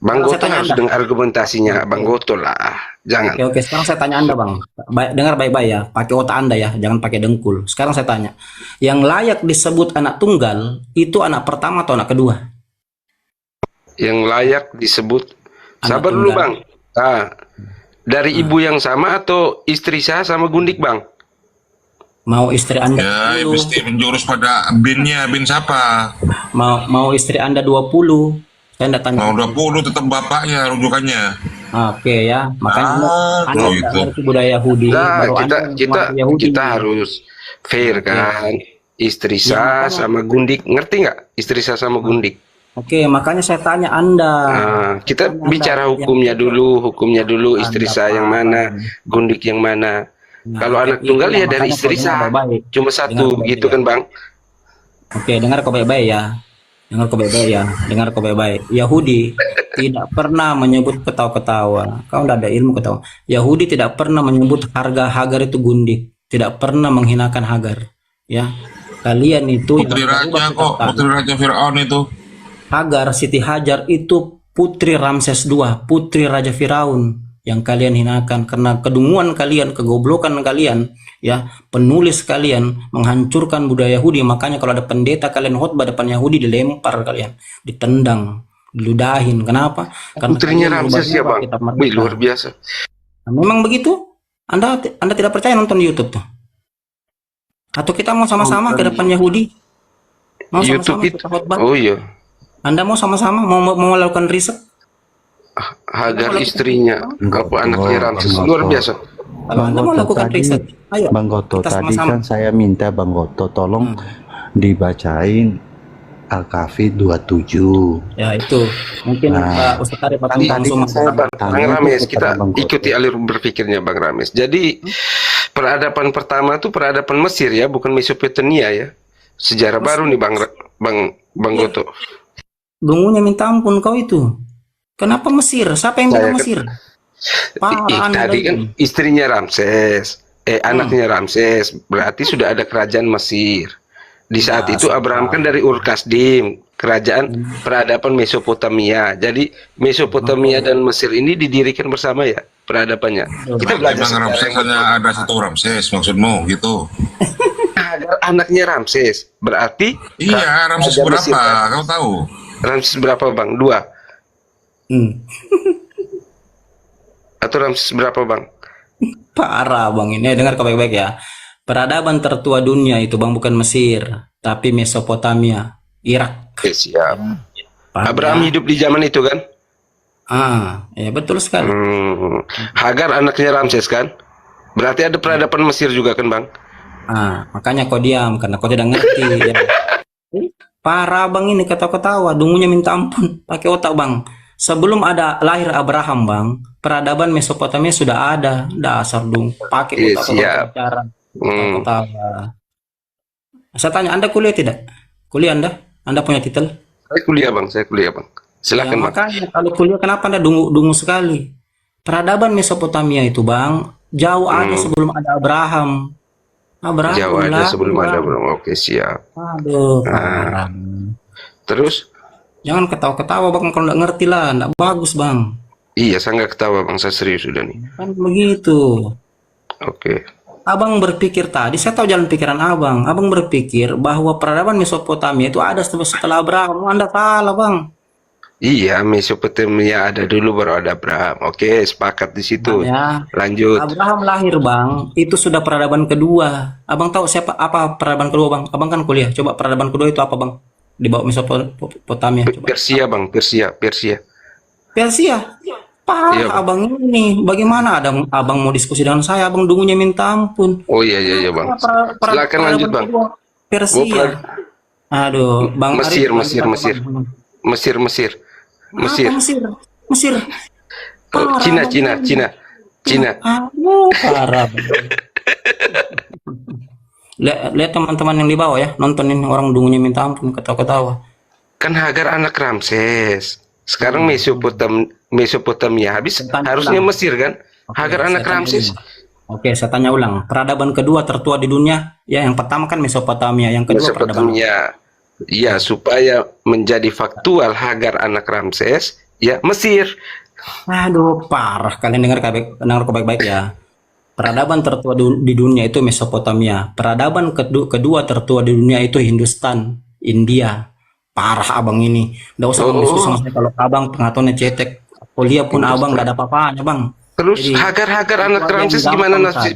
Bang Goto harus dengar argumentasinya Bang Goto lah. Jangan. Oke. Sekarang saya tanya Anda, Bang. Dengar baik-baik ya. Pakai otak Anda ya. Jangan pakai dengkul. Sekarang saya tanya. Yang layak disebut anak tunggal itu anak pertama atau anak kedua? Yang layak disebut sabar dulu, Bang. Dari ibu yang sama atau istri saya sama Gundik, Bang? Mau istri Anda Ya, mesti menjurus pada binnya, bin siapa? mau istri Anda 20. Saya enggak tanya. Mau 20 tetap bapaknya rujukannya. Oke ya, makanya Anda gitu. ngerti budaya Yahudi. Nah, baru kita harus fair kan. Istri saya sama Gundik, ngerti nggak? Istri saya sama Gundik. Oke, makanya saya tanya Anda. Nah, kita bicara hukumnya dulu, istri saya yang mana, Gundik yang mana. Kalau anak tunggal ya dari istri saya, cuma satu gitu kan, Bang. Oke, dengar kau baik-baik ya. Dengar kau baik-baik. Yahudi tidak pernah menyebut ketawa-ketawa. Kau tidak ada ilmu ketawa. Yahudi tidak pernah menyebut harga Hagar itu Gundik. Tidak pernah menghinakan Hagar. Ya, kalian itu Putri Raja kok, Putri Raja Fir'aun itu. Hagar, Siti Hajar itu putri Ramses II, putri Raja Firaun yang kalian hinakan karena kedunguan kalian, kegoblokan kalian, ya, penulis kalian menghancurkan budaya Yahudi. Makanya kalau ada pendeta kalian khotbah depan Yahudi dilempar kalian, ditendang, diludahin. Kenapa? Karena putrinya Ramses ya, Bang. Wih, luar biasa. Nah, memang begitu. Anda tidak percaya nonton di YouTube tuh? Atau kita mau sama-sama ke depan Yahudi? Mau YouTube itu. Oh iya. Anda mau sama-sama mau melakukan riset? Hagar istrinya, apa anaknya Ramses, luar biasa. Kalau Anda mau lakukan riset, ayo. Bang Goto, tadi kan saya minta Bang Goto tolong dibacain Al-Kahfi 27. Ya itu, mungkin Ustaz Arif Bang Rames, kita ikuti alur berpikirnya Bang Rames. Jadi peradaban pertama itu peradaban Mesir ya, bukan Mesopotamia ya. Sejarah baru nih Bang Goto. Dungunya minta ampun kau itu. Kenapa Mesir? Siapa yang bilang Mesir? Tadi kan istrinya Ramses, anaknya Ramses, berarti sudah ada kerajaan Mesir. Di saat itu Abraham kan dari Ur Kasdim, kerajaan peradaban Mesopotamia. Jadi Mesopotamia dan Mesir ini didirikan bersama ya peradabannya. Kita belajar Ramses hanya ada satu Ramses, maksudmu gitu. Anaknya Ramses, berarti iya, Ramses berapa? Kau tahu? Ramses berapa, Bang? 2. Atau Ramses berapa, Bang? Parah bang ini. Dengar kau baik-baik ya. Peradaban tertua dunia itu bang bukan Mesir, tapi Mesopotamia, Irak. Oke, siap. Pada- Abraham hidup di zaman itu kan? Ya betul sekali. Hagar anaknya Ramses kan? Berarti ada peradaban Mesir juga kan bang? Makanya kau diam karena kau tidak ngerti. Ya. Parah bang ini ketawa-ketawa, dungunya minta ampun. Pakai otak bang. Sebelum ada lahir Abraham bang, peradaban Mesopotamia sudah ada. Dasar dung, pakai Iya, otak siap. bicara. Ketawa. Saya tanya, Anda kuliah tidak? Kuliah Anda? Anda punya titel? Saya kuliah bang, Silakan bang. Makanya kalau kuliah kenapa Anda dungu sekali? Peradaban Mesopotamia itu bang, jauh ada sebelum ada Abraham. Jauh ada lah, sebelum ada bang. Oke, siap. Aduh, parah. Terus? Jangan ketawa-ketawa bang, kalau nggak ngerti lah, nggak bagus bang. Iya, saya nggak ketawa bang, saya serius sudah nih. Kan begitu. Oke. Abang berpikir tadi, saya tahu jalan pikiran abang. Abang berpikir bahwa peradaban Mesopotamia itu ada setelah Abraham. Anda salah bang. Iya, Mesopotamia ada dulu baru ada Abraham. Oke, sepakat di situ. Ya, Lanjut. Abraham lahir bang, itu sudah peradaban kedua. Abang tahu apa peradaban kedua bang? Abang kan kuliah. Coba peradaban kedua itu apa bang? Di bawah Mesopotamia. Coba. Persia bang, Persia. Persia. Parah Iya, Bang. abang ini. Bagaimana abang mau diskusi dengan saya? Abang dungunya minta ampun. Oh iya bang. Silakan lanjut bang. Persia. Aduh, bang Mesir, Arif, Mesir. Mesir. Oh, Parah, Cina. Aduh, parah. Lihat teman-teman yang di bawah ya, nontonin orang dungunya minta ampun, ketawa-ketawa. Kan Hagar anak Ramses. Sekarang Mesopotamia habis, harusnya Mesir kan? Hagar anak Ramses. Oke, saya tanya ulang. Peradaban kedua tertua di dunia, ya yang pertama kan Mesopotamia, yang kedua peradaban. Mesopotamia. Ya, supaya menjadi faktual Hagar anak Ramses, ya Mesir. Aduh, parah. Kalian dengar baik-baik ya. Peradaban tertua di dunia itu Mesopotamia. Peradaban kedua tertua di dunia itu Hindustan, India. Parah abang ini. Nggak usah diskusi sama saya kalau abang pengetahuannya cetek. Kuliah pun abang nggak ada apa-apanya bang. Terus Jadi, Hagar anak Ramses gimana nasib?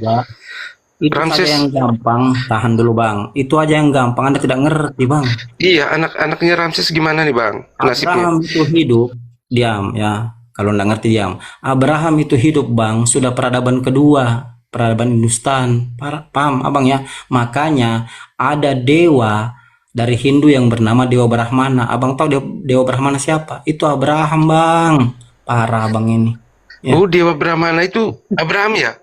Itu Ramses. saja yang gampang. Tahan dulu bang. Itu aja yang gampang. Anda tidak ngerti bang. Iya, anak-anaknya Ramses gimana nih bang? Nasibnya? Abraham itu hidup. Diam ya. Kalau nggak ngerti diam. Abraham itu hidup bang. Sudah peradaban kedua. Peradaban Hindustan. Paham abang ya. Makanya ada dewa dari Hindu yang bernama Dewa Brahmana. Abang tahu Dewa Brahmana siapa? Itu Abraham bang. Parah abang ini. Ya. Oh, Dewa Brahmana itu Abraham ya?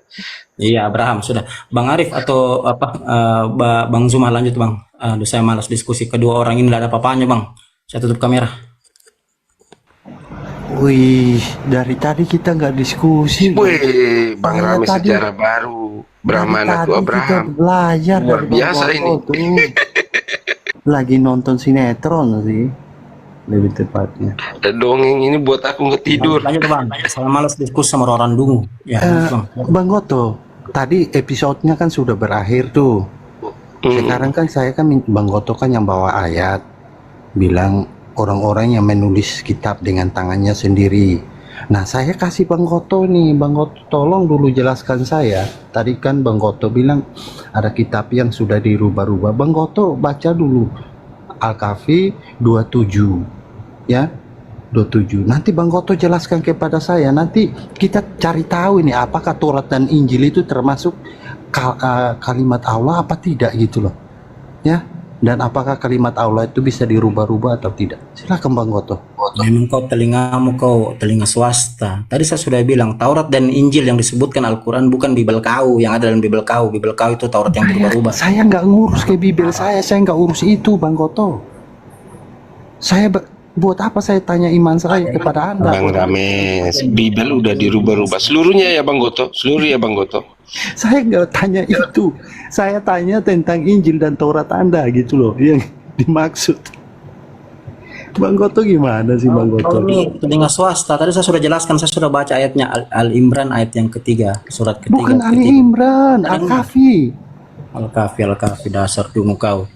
Iya Abraham sudah. Bang Arif atau Bang Zuma lanjut bang. Aduh saya malas diskusi kedua orang ini, tidak ada apa-apanya bang. Saya tutup kamera. Wih, dari tadi kita nggak diskusi. Wih, Bang Saya Rami tadi- sejarah baru. Brahmana Tadi tuh kita Abraham. belajar Luar dari biasa Bang ini. Goto tuh. Lagi nonton sinetron sih, lebih tepatnya. Dongeng ini buat aku nggak tidur. Lanjut bang. Saya malas diskusi sama orang dungu. Ya bang. Bang Goto, tadi episodenya kan sudah berakhir tuh. Sekarang kan saya kan Bang Goto kan yang bawa ayat, bilang orang-orang yang menulis kitab dengan tangannya sendiri. Nah saya kasih Bang Goto nih, Bang Goto tolong dulu jelaskan saya. Tadi kan Bang Goto bilang ada kitab yang sudah dirubah-rubah. Bang Goto baca dulu Al-Kahfi 27 ya, 27. Nanti Bang Goto jelaskan kepada saya. Nanti kita cari tahu ini apakah Taurat dan Injil itu termasuk kalimat Allah apa tidak gitu loh. Ya. Dan apakah kalimat Allah itu bisa dirubah-rubah atau tidak? Silakan Bang Goto. Memang kau telinga swasta. Tadi saya sudah bilang Taurat dan Injil yang disebutkan Al-Quran bukan Bibel kau yang ada dalam Bibel kau. Bibel kau itu Taurat yang berubah-ubah. Saya nggak ngurus ke Bibel saya nggak urus itu Bang Goto. Saya buat apa saya tanya iman saya kepada Anda? Bang Rames, Bibel udah dirubah-rubah seluruhnya ya Bang Goto, seluruh ya Bang Goto. Saya nggak tanya itu. Saya tanya tentang Injil dan Taurat Anda gitu loh yang dimaksud. Bang Goto gimana sih Bang Goto? Ini telinga swasta. Tadi saya sudah jelaskan, saya sudah baca ayatnya Al-Imran ayat yang ketiga, surat ketiga. Bukan Ali Imran, Al-Kahfi. Al-Kahfi dasar dungu kau.